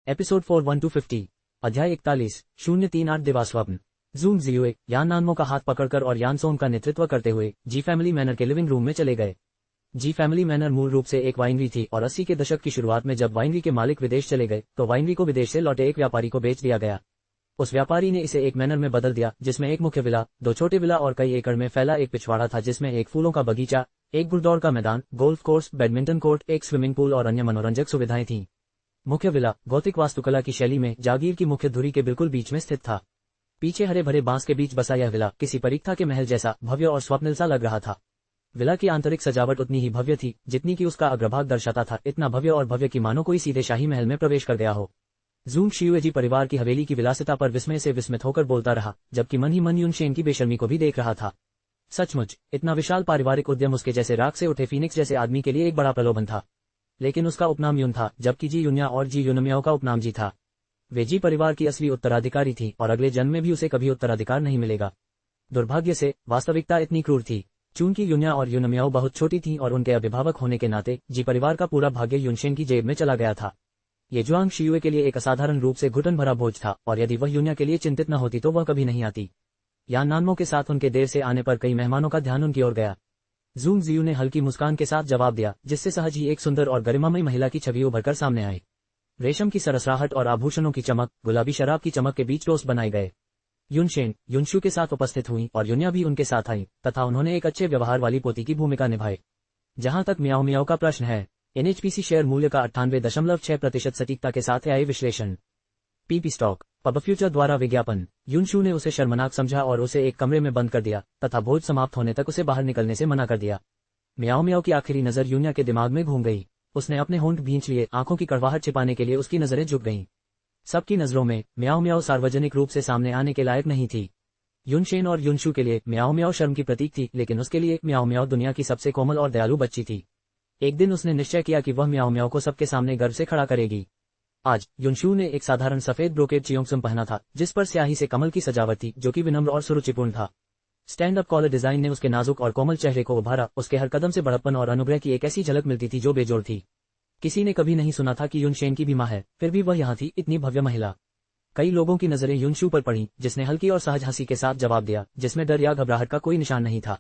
Episode 41-50, अध्याय 41, 038 दिवास्वप्न। Jung जियुए यान नानमो का हाथ पकड़कर और यान सोंग का नेतृत्व करते हुए जी फैमिली मैनर के लिविंग रूम में चले गए। जी फैमिली मैनर मूल रूप से एक वाइनरी थी और 80 के दशक की शुरुआत में जब वाइनरी के मालिक विदेश चले गए तो वाइनरी को विदेश से लौटे एक व्यापारी को बेच दिया गया। उस व्यापारी ने इसे एक मैनर में बदल दिया जिसमें एक मुख्य विला, दो छोटे विला और कई एकड़ में फैला एक पिछवाड़ा था जिसमें एक फूलों का बगीचा, एक घुड़दौड़ का मैदान, गोल्फ कोर्स, बैडमिंटन कोर्ट, एक स्विमिंग पूल और अन्य मनोरंजक सुविधाएं थीं। मुख्य विला गौतिक वास्तुकला की शैली में जागीर की मुख्य धुरी के बिल्कुल बीच में स्थित था। पीछे हरे भरे बांस के बीच बसा यह विला किसी परीक्षा के महल जैसा भव्य और स्वप्निल सा लग रहा था। विला की आंतरिक सजावट उतनी ही भव्य थी जितनी कि उसका अग्रभाग दर्शाता था, इतना भव्य और भव्य कि मानो कोई सीधे शाही महल में प्रवेश कर गया हो। जूंग शियुए जी परिवार की हवेली की विलासिता पर विस्मय से विस्मित होकर बोलता रहा, जबकि मन ही मन युनशेन की बेशर्मी को भी देख रहा था। सचमुच इतना विशाल पारिवारिक उद्यम उसके जैसे राख से उठे फीनिक्स जैसे आदमी के लिए एक बड़ा प्रलोभन था। लेकिन उसका उपनाम युन था, जबकि जी युन्या और जी युनम्याओ का उपनाम जी था। वे जी परिवार की असली उत्तराधिकारी थी और अगले जन्म में भी उसे कभी उत्तराधिकार नहीं मिलेगा। दुर्भाग्य से वास्तविकता इतनी क्रूर थी। चूंकि युन्या और युनम्याओ बहुत छोटी थीं और उनके अभिभावक होने के नाते जी परिवार का पूरा भाग्य युनशेन की जेब में चला गया था। ये जुआंग शियुए के लिए एक असाधारण रूप से घुटन भरा बोझ था और यदि वह युन्या के लिए चिंतित न होती तो वह कभी नहीं आती। यान नानमो के साथ उनके देर से आने पर कई मेहमानों का ध्यान उनकी ओर गया। जूंग जियू ने हल्की मुस्कान के साथ जवाब दिया, जिससे सहज ही एक सुंदर और गरिमामयी महिला की छवि उभरकर सामने आई। रेशम की सरसराहट और आभूषणों की चमक गुलाबी शराब की चमक के बीच टोस्ट बनाए गए। युनशेन युनशु के साथ उपस्थित हुई और युन्या भी उनके साथ आई तथा उन्होंने एक अच्छे व्यवहार वाली पोती की भूमिका निभाई। जहां तक मियाओ मियाओ का प्रश्न है, एनएचपीसी शेयर मूल्य का 98.6% सटीकता के साथ आई विश्लेषण। पीपी स्टॉक पब फ्यूचर द्वारा विज्ञापन। युनशु ने उसे शर्मनाक समझा और उसे एक कमरे में बंद कर दिया तथा भोज समाप्त होने तक उसे बाहर निकलने से मना कर दिया। मियाओ मियाओ की आखिरी नजर युन्या के दिमाग में घूम गई। उसने अपने होंठ भींच लिए, आंखों की कड़वाहट छिपाने के लिए उसकी नजरें झुक गईं। सबकी नजरों में मियाओ मियाओ सार्वजनिक रूप से सामने आने के लायक नहीं थी। युनशेन और युनशु के लिए मियाओ मियाओ शर्म की प्रतीक थी, लेकिन उसके लिए मियाओ मियाओ दुनिया की सबसे कोमल और दयालु बच्ची थी। एक दिन उसने निश्चय किया कि वह मियाओ मियाओ को सबके सामने गर्व से खड़ा करेगी। आज युनशु ने एक साधारण सफेद ब्रोकेड चियोंगसम पहना था जिस पर स्याही से कमल की सजावट थी, जो कि विनम्र और सुरुचिपूर्ण था। स्टैंड अप कॉलर डिजाइन ने उसके नाजुक और कोमल चेहरे को उभारा। उसके हर कदम से बड़प्पन और अनुग्रह की एक ऐसी झलक मिलती थी जो बेजोड़ थी। किसी ने कभी नहीं सुना था कि युनशेन की भी मां है, फिर भी वह यहाँ थी, इतनी भव्य महिला। कई लोगों की नजरें युनशु पर पड़ी, जिसने हल्की और सहज हंसी के साथ जवाब दिया, जिसमें डर या घबराहट का कोई निशान नहीं था।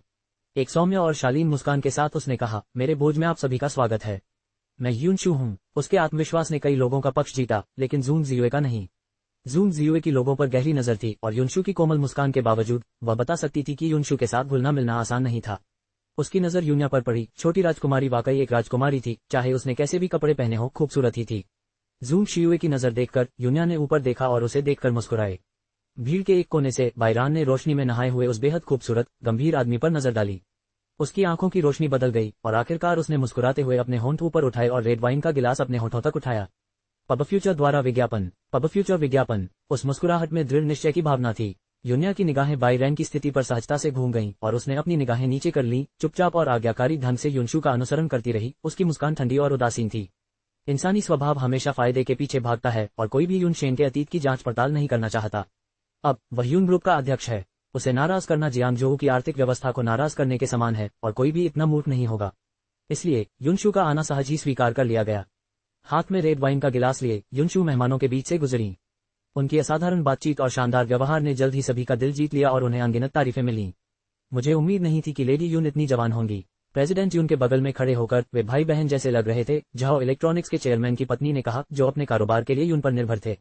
एक सौम्य और शालीन मुस्कान के साथ उसने कहा, मेरे भोज में आप सभी का स्वागत है। मैं युनशु हूँ। उसके आत्मविश्वास ने कई लोगों का पक्ष जीता, लेकिन जूंग जियुए का नहीं। जूंग जियुए की लोगों पर गहरी नजर थी और युनशु की कोमल मुस्कान के बावजूद वह बता सकती थी कि युनशु के साथ घुलना मिलना आसान नहीं था। उसकी नजर युन्या पर पड़ी। छोटी राजकुमारी वाकई एक राजकुमारी थी, चाहे उसने कैसे भी कपड़े पहने हो, खूबसूरत ही थी। जूंग शियुए की नजर देखकर युन्या ने ऊपर देखा और उसे देखकर मुस्कुराए। भीड़ के एक कोने से बायरान ने रोशनी में नहाए हुए उस बेहद खूबसूरत गंभीर आदमी पर नजर डाली। उसकी आंखों की रोशनी बदल गई और आखिरकार उसने मुस्कुराते हुए अपने होंठ ऊपर उठाए और रेड वाइन का गिलास अपने होठों तक उठाया। पब फ्यूचर द्वारा विज्ञापन। पब फ्यूचर विज्ञापन। उस मुस्कुराहट में दृढ़ निश्चय की भावना थी। युन्या की निगाहें बायरैन की स्थिति पर सहजता से घूम गईं और उसने अपनी निगाहें नीचे कर लीं। चुपचाप और आज्ञाकारी ढंग से युनशु का अनुसरण करती रही। उसकी मुस्कान ठंडी और उदासीन थी। इंसानी स्वभाव हमेशा फायदे के पीछे भागता है और कोई भी युनशेन के अतीत की जांच पड़ताल नहीं करना चाहता। अब वह यून ग्रुप का अध्यक्ष है। उसे नाराज करना जियांगजोऊ की आर्थिक व्यवस्था को नाराज करने के समान है और कोई भी इतना मूर्ख नहीं होगा। इसलिए युनशु का आना सहज ही स्वीकार कर लिया गया। हाथ में रेड वाइन का गिलास लिए युनशु मेहमानों के बीच से गुजरी। उनकी असाधारण बातचीत और शानदार व्यवहार ने जल्द ही सभी का दिल जीत लिया और उन्हें अनगिनत तारीफें मिलीं। मुझे उम्मीद नहीं थी कि लेडी यून इतनी जवान होंगी। प्रेसिडेंट यून के बगल में खड़े होकर वे भाई बहन जैसे लग रहे थे। झाओ इलेक्ट्रॉनिक्स के चेयरमैन की पत्नी ने कहा, जो अपने कारोबार के लिए यून पर निर्भर थे।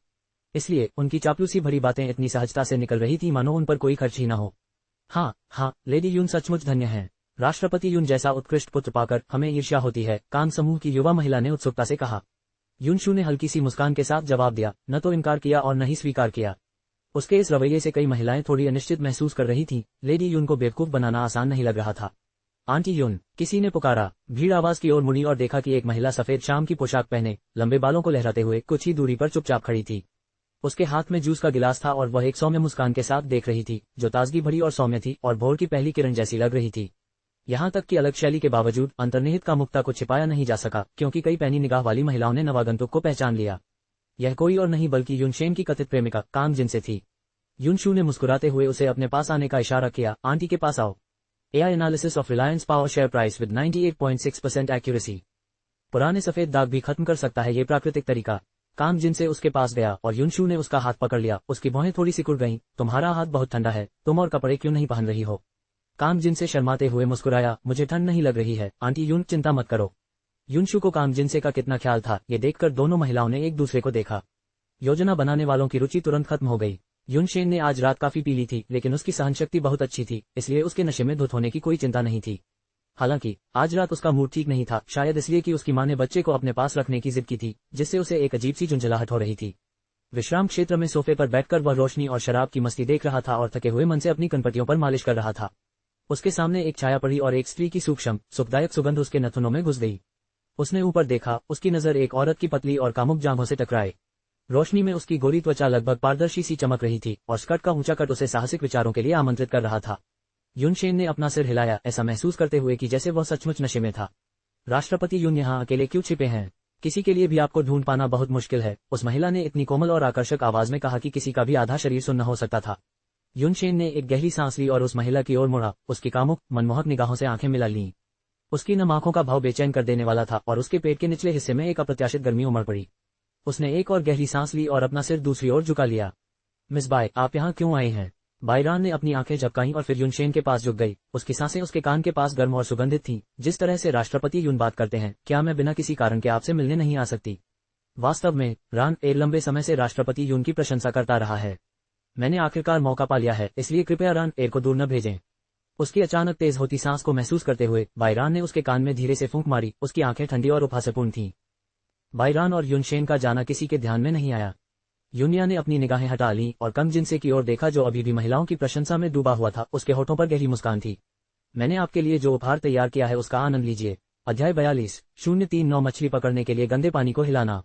इसलिए उनकी चापलूसी भरी बातें इतनी सहजता से निकल रही थी मानो उन पर कोई खर्च ही न हो। हाँ, लेडी यून सचमुच धन्य है। राष्ट्रपति यून जैसा उत्कृष्ट पुत्र पाकर हमें ईर्ष्या होती है, कान समूह की युवा महिला ने उत्सुकता से कहा। युनशु ने हल्की सी मुस्कान के साथ जवाब दिया, न तो इनकार किया और न ही स्वीकार किया। उसके इस रवैये से कई महिलाएं थोड़ी अनिश्चित महसूस कर रही थीं। लेडी यून को बेवकूफ बनाना आसान नहीं लग रहा था। आंटी यून, किसी ने पुकारा। भीड़ आवाज की ओर मुड़ी और देखा कि एक महिला सफेद शाम की पोशाक पहने, लंबे बालों को लहराते हुए कुछ ही दूरी पर चुपचाप खड़ी थी। उसके हाथ में जूस का गिलास था और वह एक सौम्य मुस्कान के साथ देख रही थी, जो ताजगी भरी और सौम्य थी और भोर की पहली किरण जैसी लग रही थी। यहाँ तक कि अलग शैली के बावजूद अंतर्निहित कामुकता को छिपाया नहीं जा सका, क्योंकि कई पैनी निगाह वाली महिलाओं ने नवागंतुक को पहचान लिया। यह कोई और नहीं बल्कि युनशेन की कथित प्रेमिका कांग जिन से थी। युनशु ने मुस्कुराते हुए उसे अपने पास आने का इशारा किया। आंटी के पास आओ। AI analysis of Reliance power share price with 98.6% accuracy. पुराने सफेद दाग भी खत्म कर सकता है ये प्राकृतिक तरीका। कांग जिन से उसके पास गया और युनशु ने उसका हाथ पकड़ लिया। उसकी भौहें थोड़ी सिकुड़ गईं। तुम्हारा हाथ बहुत ठंडा है, तुम और कपड़े क्यों नहीं पहन रही हो? कांग जिन से शर्माते हुए मुस्कुराया, मुझे ठंड नहीं लग रही है आंटी युन, चिंता मत करो। युनशु को कांग जिनसे का कितना ख्याल था, ये देखकर दोनों महिलाओं ने एक दूसरे को देखा। योजना बनाने वालों की रुचि तुरंत खत्म हो गई। युनशेन ने आज रात काफी पी ली थी, लेकिन उसकी सहनशक्ति बहुत अच्छी थी, इसलिए उसके नशे में धुत होने की कोई चिंता नहीं थी। हालांकि आज रात उसका मूड ठीक नहीं था, शायद इसलिए कि उसकी मां ने बच्चे को अपने पास रखने की जिद की थी, जिससे उसे एक अजीब सी झुंझलाहट हो रही थी। विश्राम क्षेत्र में सोफे पर बैठकर वह रोशनी और शराब की मस्ती देख रहा था और थके हुए मन से अपनी कनपटियों पर मालिश कर रहा था। उसके सामने एक छाया पड़ी और एक स्त्री की सूक्ष्म सुखदायक सुगंध उसके नथुनों में घुस गई। उसने ऊपर देखा, उसकी नजर एक औरत की पतली और कामुक जांघों से टकराए। रोशनी में उसकी गोरी त्वचा लगभग पारदर्शी सी चमक रही थी और स्कर्ट का ऊंचा कट उसे साहसिक विचारों के लिए आमंत्रित कर रहा था। युनशेन ने अपना सिर हिलाया, ऐसा महसूस करते हुए कि जैसे वह सचमुच नशे में था। राष्ट्रपति युन यहाँ अकेले क्यों छिपे हैं? किसी के लिए भी आपको ढूंढ पाना बहुत मुश्किल है, उस महिला ने इतनी कोमल और आकर्षक आवाज में कहा कि किसी का भी आधा शरीर सुन्न हो सकता था। युनशेन ने एक गहरी सांस ली और उस महिला की ओर मुड़ा। उसकी कामुक मनमोहक निगाहों से आंखें मिला लीं। उसकी नम आंखों का भाव बेचैन कर देने वाला था और उसके पेट के निचले हिस्से में एक अप्रत्याशित गर्मी उमड़ पड़ी। उसने एक और गहरी सांस ली और अपना सिर दूसरी ओर झुका लिया। मिस बाय, आप यहाँ क्यों आए हैं? बायरान ने अपनी आंखें झपकाईं और फिर युनशेन के पास झुक गई। उसकी सांसें उसके कान के पास गर्म और सुगंधित थीं। जिस तरह से राष्ट्रपति युन बात करते हैं, क्या मैं बिना किसी कारण के आपसे मिलने नहीं आ सकती? वास्तव में रान एर लंबे समय से राष्ट्रपति युन की प्रशंसा करता रहा है। मैंने आखिरकार मौका पा लिया है, इसलिए कृपया रान एर को दूर न भेजें। उसकी अचानक तेज होती सांस को महसूस करते हुए बायरान ने उसके कान में धीरे से फूंक मारी। उसकी आंखें ठंडी और उपहासपूर्ण थीं। बायरान और युनशेन का जाना किसी के ध्यान में नहीं आया। युनिया ने अपनी निगाहें हटा लीं और कंग जिनसे की ओर देखा, जो अभी भी महिलाओं की प्रशंसा में डूबा हुआ था। उसके होठों पर गहरी मुस्कान थी। मैंने आपके लिए जो उपहार तैयार किया है उसका आनंद लीजिए। अध्याय 42:039 मछली पकड़ने के लिए गंदे पानी को हिलाना।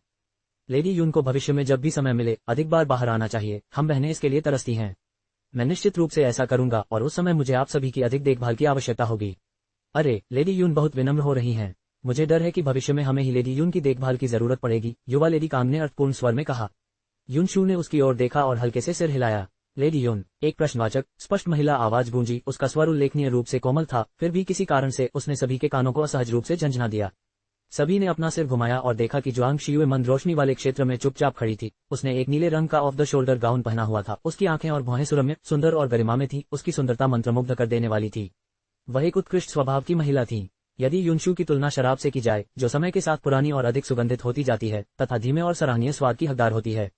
लेडी युन को भविष्य में जब भी समय मिले अधिक बार बाहर आना चाहिए। हम बहनें इसके लिए तरसती हैं। मैं निश्चित रूप से ऐसा करूंगा और उस समय मुझे आप सभी की अधिक देखभाल की आवश्यकता होगी। अरे, लेडी युन बहुत विनम्र हो रही हैं। मुझे डर है कि भविष्य में हमें ही लेडी युन की देखभाल की जरूरत पड़ेगी, युवा लेडी कांग ने अर्थपूर्ण स्वर में कहा। युनशु ने उसकी ओर देखा और हल्के से सिर हिलाया। लेडी युन, एक प्रश्नवाचक स्पष्ट महिला आवाज गूंजी। उसका स्वर उल्लेखनीय रूप से कोमल था, फिर भी किसी कारण से उसने सभी के कानों को असहज रूप से झंझना दिया। सभी ने अपना सिर घुमाया और देखा कि ज्वांग शियुए मंद रोशनी वाले क्षेत्र में चुपचाप खड़ी थी। उसने एक नीले रंग का ऑफ द शोल्डर गाउन पहना हुआ था। उसकी आंखें और भौहें सुरम्य, सुंदर और गरिमा में थी। उसकी सुंदरता मंत्रमुग्ध कर देने वाली थी। वह एक उत्कृष्ट स्वभाव की महिला थी। यदि युनशु की तुलना शराब से की जाए, जो समय के साथ पुरानी और अधिक सुगंधित होती जाती है तथा धीमे और सराहनीय स्वाद की हकदार होती है,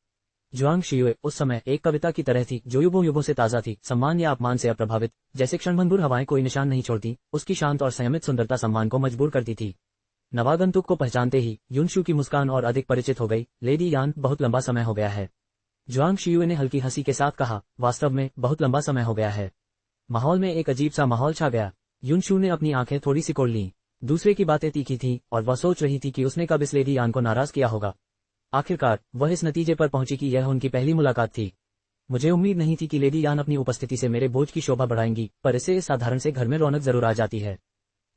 ज्वांग शियुए उस समय एक कविता की तरह थी जो युगों युगों से ताजा थी, सम्मान या अपमान से अप्रभावित। जैसे क्षणभंगुर हवाएं कोई निशान नहीं छोड़ती, उसकी शांत और संयमित सुंदरता सम्मान को मजबूर करती थी। नवागंतुक को पहचानते ही युनशु की मुस्कान और अधिक परिचित हो गई। लेडी यान, बहुत लंबा समय हो गया है। ज्वांग शियुए ने हल्की हंसी के साथ कहा। वास्तव में बहुत लंबा समय हो गया है। माहौल में एक अजीब सा माहौल छा गया। युनशु ने अपनी आंखें थोड़ी सिकोड़ लीं। दूसरे की बातें तीखी थीं और वह सोच रही थी कि उसने कब इस लेडी यान को नाराज किया होगा। आखिरकार वह इस नतीजे पर पहुंची कि यह उनकी पहली मुलाकात थी। मुझे उम्मीद नहीं थी कि लेडी यान अपनी उपस्थिति से मेरे बोझ की शोभा बढ़ाएंगी, पर इससे इस साधारण से घर में रौनक जरूर आ जाती है।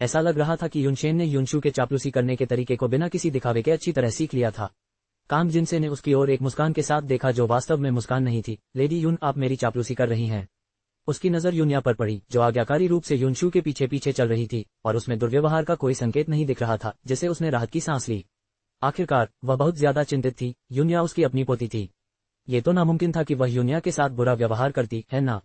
ऐसा लग रहा था कि युनशेन ने युनशु के चापलूसी करने के तरीके को बिना किसी दिखावे के अच्छी तरह सीख लिया था। कांग जिनसे ने उसकी ओर एक मुस्कान के साथ देखा, जो वास्तव में मुस्कान नहीं थी। लेडी युन, आप मेरी चापलूसी कर रही हैं। उसकी नजर युनिया पर पड़ी, जो आज्ञाकारी रूप से युनशु के पीछे पीछे चल रही थी, और उसमें दुर्व्यवहार का कोई संकेत नहीं दिख रहा था, जिससे उसने राहत की सांस ली। आखिरकार वह बहुत ज्यादा चिंतित थी। युनिया उसकी अपनी पोती थी। ये तो नामुमकिन था कि वह युनिया के साथ बुरा व्यवहार करती, है ना?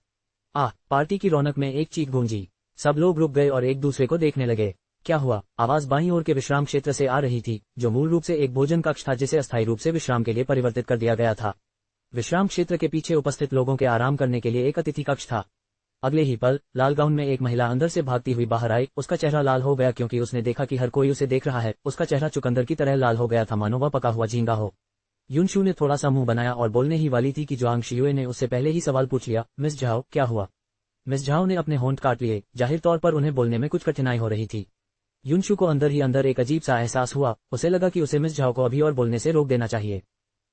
पार्टी की रौनक में एक चीख गूंजी। सब लोग रुक गए और एक दूसरे को देखने लगे। क्या हुआ? आवाज बाईं ओर के विश्राम क्षेत्र से आ रही थी, जो मूल रूप से एक भोजन कक्ष था जिसे अस्थायी रूप से विश्राम के लिए परिवर्तित कर दिया गया था। विश्राम क्षेत्र के पीछे उपस्थित लोगों के आराम करने के लिए एक अतिथि कक्ष था। अगले ही पल लाल गाउन में एक महिला अंदर से भागती हुई बाहर आई। उसका चेहरा लाल हो गया क्योंकि उसने देखा कि हर कोई उसे देख रहा है। उसका चेहरा चुकंदर की तरह लाल हो गया था, मानो वह पका हुआ झींगा हो। युनशु ने थोड़ा सा मुंह बनाया और बोलने ही वाली थी कि ज्वांग शियुए ने उससे पहले ही सवाल पूछ लिया। मिस झाओ, क्या हुआ? मिस झाओ ने अपने होंठ काट लिए। जाहिर तौर पर उन्हें बोलने में कुछ कठिनाई हो रही थी। युनशु को अंदर ही अंदर एक अजीब सा एहसास हुआ। उसे लगा कि उसे मिस झाओ को अभी और बोलने से रोक देना चाहिए।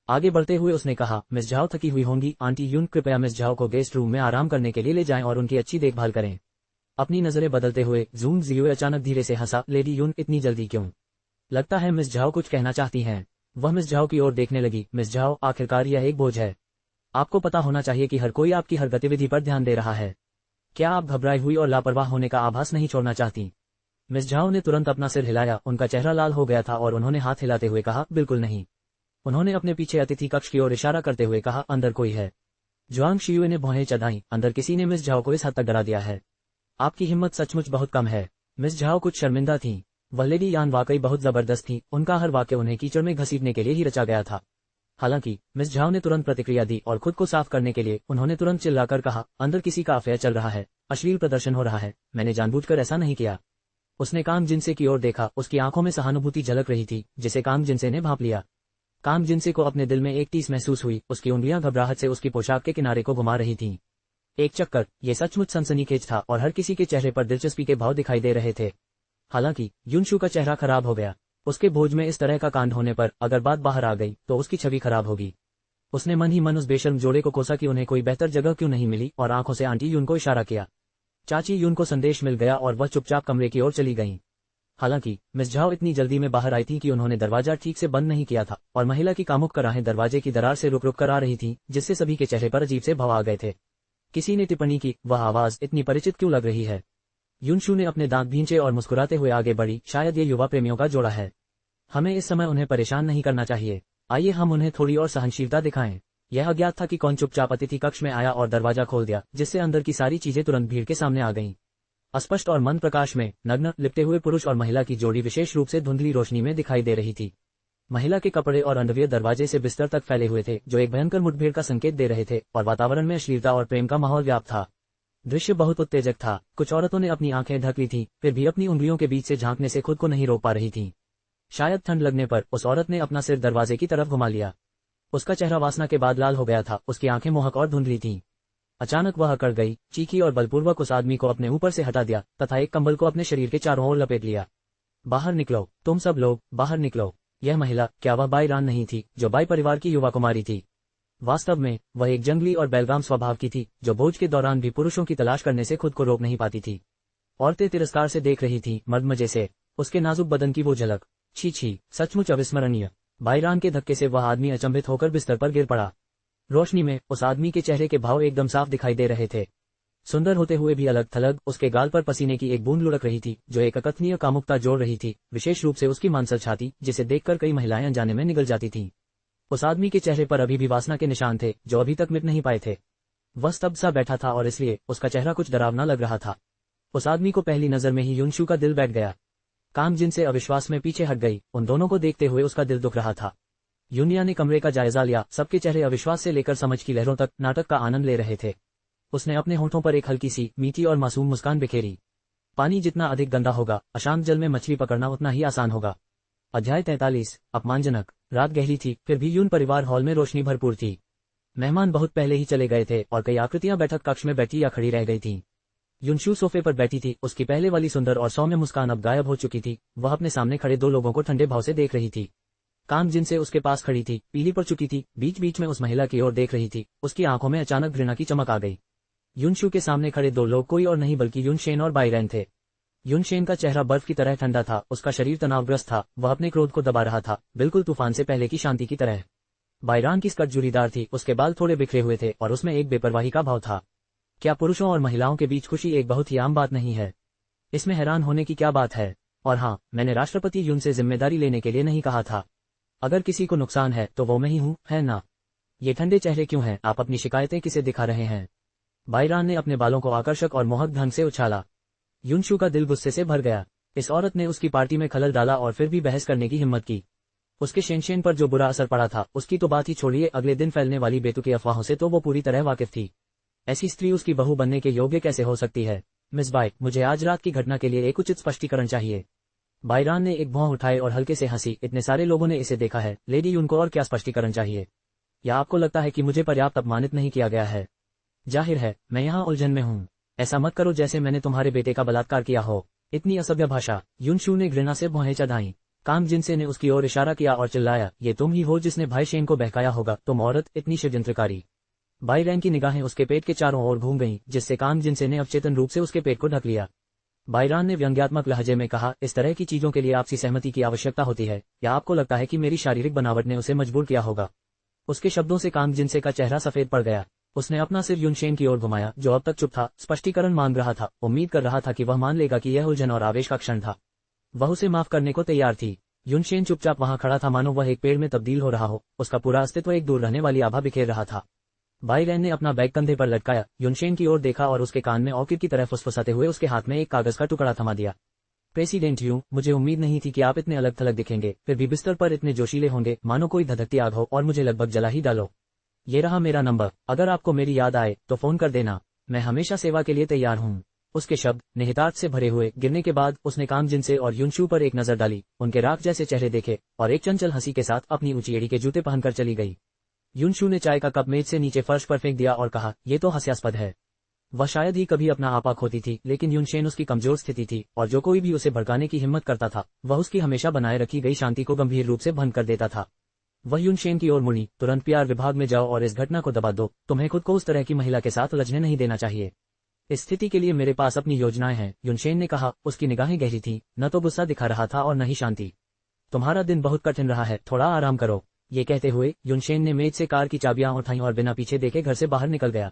आगे बढ़ते हुए उसने कहा, मिस झाओ थकी हुई होंगी। आंटी युन, कृपया मिस झाओ को गेस्ट रूम में आराम करने के लिए ले जाएं और उनकी अच्छी देखभाल करें। अपनी नजरें बदलते हुए जूंग जियुए अचानक धीरे से हंसा। लेडी युन, इतनी जल्दी क्यों? लगता है मिस झाओ कुछ कहना चाहती हैं। वह मिस झाओ की ओर देखने लगी। मिस झाओ, आखिरकार यह एक बोझ है। आपको पता होना चाहिए कि हर कोई आपकी हर गतिविधि पर ध्यान दे रहा है। क्या आप घबराई हुई और लापरवाह होने का आभास नहीं छोड़ना चाहती? मिस झाओ ने तुरंत अपना सिर हिलाया। उनका चेहरा लाल हो गया था और उन्होंने हाथ हिलाते हुए कहा, बिल्कुल नहीं। उन्होंने अपने पीछे अतिथि कक्ष की ओर इशारा करते हुए कहा, अंदर कोई है। जुआंग शियुए ने भौहें चढ़ाई, अंदर किसी ने मिस झाओ को इस हद तक डरा दिया है। आपकी हिम्मत सचमुच बहुत कम है। मिस झाओ कुछ शर्मिंदा थीं। वह लेडी यान वाकई बहुत जबरदस्त थी, उनका हर वाक्य उन्हें कीचड़ में घसीटने के लिए ही रचा गया था। हालांकि मिस झाओ ने तुरंत प्रतिक्रिया दी और खुद को साफ करने के लिए उन्होंने तुरंत चिल्लाकर कहा, अंदर किसी का अफेयर चल रहा है, अश्लील प्रदर्शन हो रहा है, मैंने जानबूझकर ऐसा नहीं किया। उसने काम जिनसे की ओर देखा, उसकी आंखों में सहानुभूति झलक रही थी, जिसे काम जिनसे ने भांप लिया। काम जिनसे को अपने दिल में एक टीस महसूस हुई, उसकी उंगलियां घबराहट से उसकी पोशाक के किनारे को घुमा रही थीं। एक चक्कर, ये सचमुच सनसनीखेज था और हर किसी के चेहरे पर दिलचस्पी के भाव दिखाई दे रहे थे। हालांकि युनशु का चेहरा खराब हो गया। उसके भोज में इस तरह का कांड होने पर अगर बात बाहर आ गई तो उसकी छवि खराब होगी। उसने मन ही मन उस बेशर्म जोड़े को कोसा कि उन्हें कोई बेहतर जगह क्यों नहीं मिली और आंखों से आंटी यून को इशारा किया। चाची यून को संदेश मिल गया और वह चुपचाप कमरे की ओर चली गईं। हालांकि मिस झाओ इतनी जल्दी में बाहर आई थी कि उन्होंने दरवाजा ठीक से बंद नहीं किया था और महिला की कामुक कराहें दरवाजे की दरार से रुक रुक कर आ रही थीं, जिससे सभी के चेहरे पर अजीब से भाव आ गए थे। किसी ने टिप्पणी की, वह आवाज इतनी परिचित क्यों लग रही है। युनशु ने अपने दांत भींचे और मुस्कुराते हुए आगे बढ़ी, शायद ये युवा प्रेमियों का जोड़ा है। हमें इस समय उन्हें परेशान नहीं करना चाहिए। आइए हम उन्हें थोड़ी और सहनशीलता दिखाएं। यह अज्ञात था कि कौन चुपचाप अतिथि कक्ष में आया और दरवाजा खोल दिया, जिससे अंदर की सारी चीजें तुरंत भीड़ के सामने आ गईं। अस्पष्ट और मंद प्रकाश में नग्न लिपटे हुए पुरुष और महिला की जोड़ी विशेष रूप से धुंधली रोशनी में दिखाई दे रही थी। महिला के कपड़े और अंडरवियर दरवाजे से बिस्तर तक फैले हुए थे, जो एक भयंकर मुठभेड़ का संकेत दे रहे थे, और वातावरण में अश्लीलता और प्रेम का माहौल व्याप्त था। दृश्य बहुत उत्तेजक था। कुछ औरतों ने अपनी आंखें ढक ली थीं, फिर भी अपनी उंगलियों के बीच से झांकने से खुद को नहीं रोक पा रही थीं। शायद ठंड लगने पर उस औरत ने अपना सिर दरवाजे की तरफ घुमा लिया। उसका चेहरा वासना के बाद लाल हो गया था, उसकी आंखें मोहक और धुंधली थीं। अचानक वह अकड़ गई, चीखी और बलपूर्वक उस आदमी को अपने ऊपर से हटा दिया तथा एक कंबल को अपने शरीर के चारों ओर लपेट लिया। बाहर निकलो, तुम सब लोग बाहर निकलो। यह महिला, क्या वह बाई रान नहीं थी, जो बाई परिवार की युवा कुमारी थी? वास्तव में वह एक जंगली और बेलगाम स्वभाव की थी, जो भोज के दौरान भी पुरुषों की तलाश करने से खुद को रोक नहीं पाती थी। औरतें तिरस्कार से देख रही थीं, मर्द मजे से। उसके नाजुक बदन की वो झलक, छी छी, सचमुच अविस्मरणीय। बाईरान के धक्के से वह आदमी अचंभित होकर बिस्तर पर गिर पड़ा। रोशनी में उस आदमी के चेहरे के भाव एकदम साफ दिखाई दे रहे थे। सुंदर होते हुए भी अलग थलग, उसके गाल पर पसीने की एक बूंद लुढ़क रही थी, जो एक अकथनीय कामुकता जोड़ रही थी, विशेष रूप से उसकी मांसल छाती, जिसे देखकर कई महिलाएं अनजाने में निगल जाती थीं। उस आदमी के चेहरे पर अभी भी वासना के निशान थे, जो अभी तक मिट नहीं पाए थे। वह स्तब्ध सा बैठा था और इसलिए उसका चेहरा कुछ डरावना लग रहा था। उस आदमी को पहली नजर में ही युनशु का दिल बैठ गया। काम जिनसे अविश्वास में पीछे हट गई, उन दोनों को देखते हुए उसका दिल दुख रहा था। युनिया ने कमरे का जायजा लिया, सबके चेहरे अविश्वास से लेकर समझ की लहरों तक नाटक का आनंद ले रहे थे। उसने अपने होंठों पर एक हल्की सी मीठी और मासूम मुस्कान बिखेरी। पानी जितना अधिक गंदा होगा, अशांत जल में मछली पकड़ना उतना ही आसान होगा। अध्याय 43। अपमानजनक। रात गहरी थी, फिर भी यून परिवार हॉल में रोशनी भरपूर थी। मेहमान बहुत पहले ही चले गए थे और कई आकृतियां बैठक कक्ष में बैठी या खड़ी रह गई थीं। युनशु सोफे पर बैठी थी, उसकी पहले वाली सुंदर और सौम्य मुस्कान अब गायब हो चुकी थी। वह अपने सामने खड़े दो लोगों को ठंडे भाव से देख रही थी। काम जिनसे उसके पास खड़ी थी, पीली पड़ चुकी थी, बीच बीच में उस महिला की ओर देख रही थी। उसकी आंखों में अचानक घृणा की चमक आ गई। युनशु के सामने खड़े दो लोग कोई और नहीं बल्कि युनशेन और बाईरेन थे। युनशेन का चेहरा बर्फ की तरह ठंडा था, उसका शरीर तनावग्रस्त था, वह अपने क्रोध को दबा रहा था, बिल्कुल तूफान से पहले की शांति की तरह। बाईरान की स्कर्ट जुरीदार थी, उसके बाल थोड़े बिखरे हुए थे और उसमें एक बेपरवाही का भाव था। क्या पुरुषों और महिलाओं के बीच खुशी एक बहुत ही आम बात नहीं है? इसमें हैरान होने की क्या बात है? और हाँ, मैंने राष्ट्रपति युन से जिम्मेदारी लेने के लिए नहीं कहा था। अगर किसी को नुकसान है तो वो मैं ही हूँ, है ना? ये ठंडे चेहरे क्यों हैं? आप अपनी शिकायतें किसे दिखा रहे हैं? बाईरान ने अपने बालों को आकर्षक और मोहक ढंग से उछाला। युनशु का दिल गुस्से से भर गया। इस औरत ने उसकी पार्टी में खलल डाला और फिर भी बहस करने की हिम्मत की। उसके शेनशेन पर जो बुरा असर पड़ा था, उसकी तो बात ही छोड़िए, अगले दिन फैलने वाली बेतुकी अफवाहों से तो वो पूरी तरह वाकिफ थी। ऐसी स्त्री उसकी बहू बनने के योग्य कैसे हो सकती है? मिस बाई, मुझे आज रात की घटना के लिए एक उचित स्पष्टीकरण चाहिए। बाईरान ने एक भौं उठाए और हल्के से हंसी। इतने सारे लोगों ने इसे देखा है, लेडी यून को और क्या स्पष्टीकरण चाहिए? या आपको लगता है कि मुझे पर्याप्त अपमानित नहीं किया गया है? जाहिर है मैं यहाँ उलझन में हूँ। ऐसा मत करो जैसे मैंने तुम्हारे बेटे का बलात्कार किया हो। इतनी असभ्य भाषा। युनशु ने घृणा से भौहें चढ़ाईं। काम जिनसे ने उसकी ओर इशारा किया और चिल्लाया, ये तुम ही हो जिसने भाई शेन को बहकाया होगा, तुम औरत, इतनी षड्यंत्रकारी। बाईरैन की निगाहें उसके पेट के चारों ओर घूम गईं, जिससे काम जिनसे ने अवचेतन रूप से उसके पेट को ढक लिया। बाईरान ने व्यंग्यात्मक लहजे में कहा, इस तरह की चीजों के लिए आपसी सहमति की आवश्यकता होती है, या आपको लगता है कि मेरी शारीरिक बनावट ने उसे मजबूर किया होगा? उसके शब्दों से काम जिनसे का चेहरा सफेद पड़ गया। उसने अपना सिर युनशेन की ओर घुमाया, जो अब तक चुप था, स्पष्टीकरण मांग रहा था, उम्मीद कर रहा था कि वह मान लेगा कि यह उलझन और आवेश का क्षण था। वह उसे माफ करने को तैयार थी। युनशेन चुपचाप वहां खड़ा था, मानो वह एक पेड़ में तब्दील हो रहा हो। उसका पूरा अस्तित्व एक दूर रहने वाली आभा बिखेर रहा था। बाईरेन ने अपना बैग कंधे पर लटकाया, युनशेन की ओर देखा और उसके कान में औकिर की तरह फुसफुसाते हुए उसके हाथ में एक कागज का टुकड़ा थमा दिया। प्रेसिडेंट यू, मुझे उम्मीद नहीं थी कि आप इतने अलग थलग दिखेंगे, फिर भी बिस्तर पर इतने जोशीले होंगे मानो कोई धधकती आग हो, और मुझे लगभग जला ही डालो। ये रहा मेरा नंबर, अगर आपको मेरी याद आए तो फोन कर देना, मैं हमेशा सेवा के लिए तैयार हूँ। उसके शब्द निहितार्थ से भरे हुए गिरने के बाद उसने काम जिनसे और युनशू पर एक नजर डाली, उनके राख जैसे चेहरे देखे और एक चंचल हंसी के साथ अपनी ऊंची एड़ी के जूते पहनकर चली गई। युनशू ने चाय का कप मेज से नीचे फर्श पर फेंक दिया और कहा, यह तो हास्यास्पद है। वह शायद ही कभी अपना आपा खोती थी, लेकिन युनशेन उसकी कमजोर स्थिति थी, और जो कोई भी उसे भड़काने की हिम्मत करता था वह उसकी हमेशा बनाए रखी गई शांति को गंभीर रूप से भंग कर देता था। वह युनशेन की ओर मुड़ी, तुरंत पीआर विभाग में जाओ और इस घटना को दबा दो, तुम्हें खुद को उस तरह की महिला के साथ उलझने नहीं देना चाहिए। इस स्थिति के लिए मेरे पास अपनी योजनाएं हैं, युनशेन ने कहा। उसकी निगाहें गहरी थीं, न तो गुस्सा दिखा रहा था और न ही शांति। तुम्हारा दिन बहुत कठिन रहा है, थोड़ा आराम करो। ये कहते हुए युनशेन ने मेज से कार की चाबियां उठाईं और बिना पीछे देखे घर से बाहर निकल गया।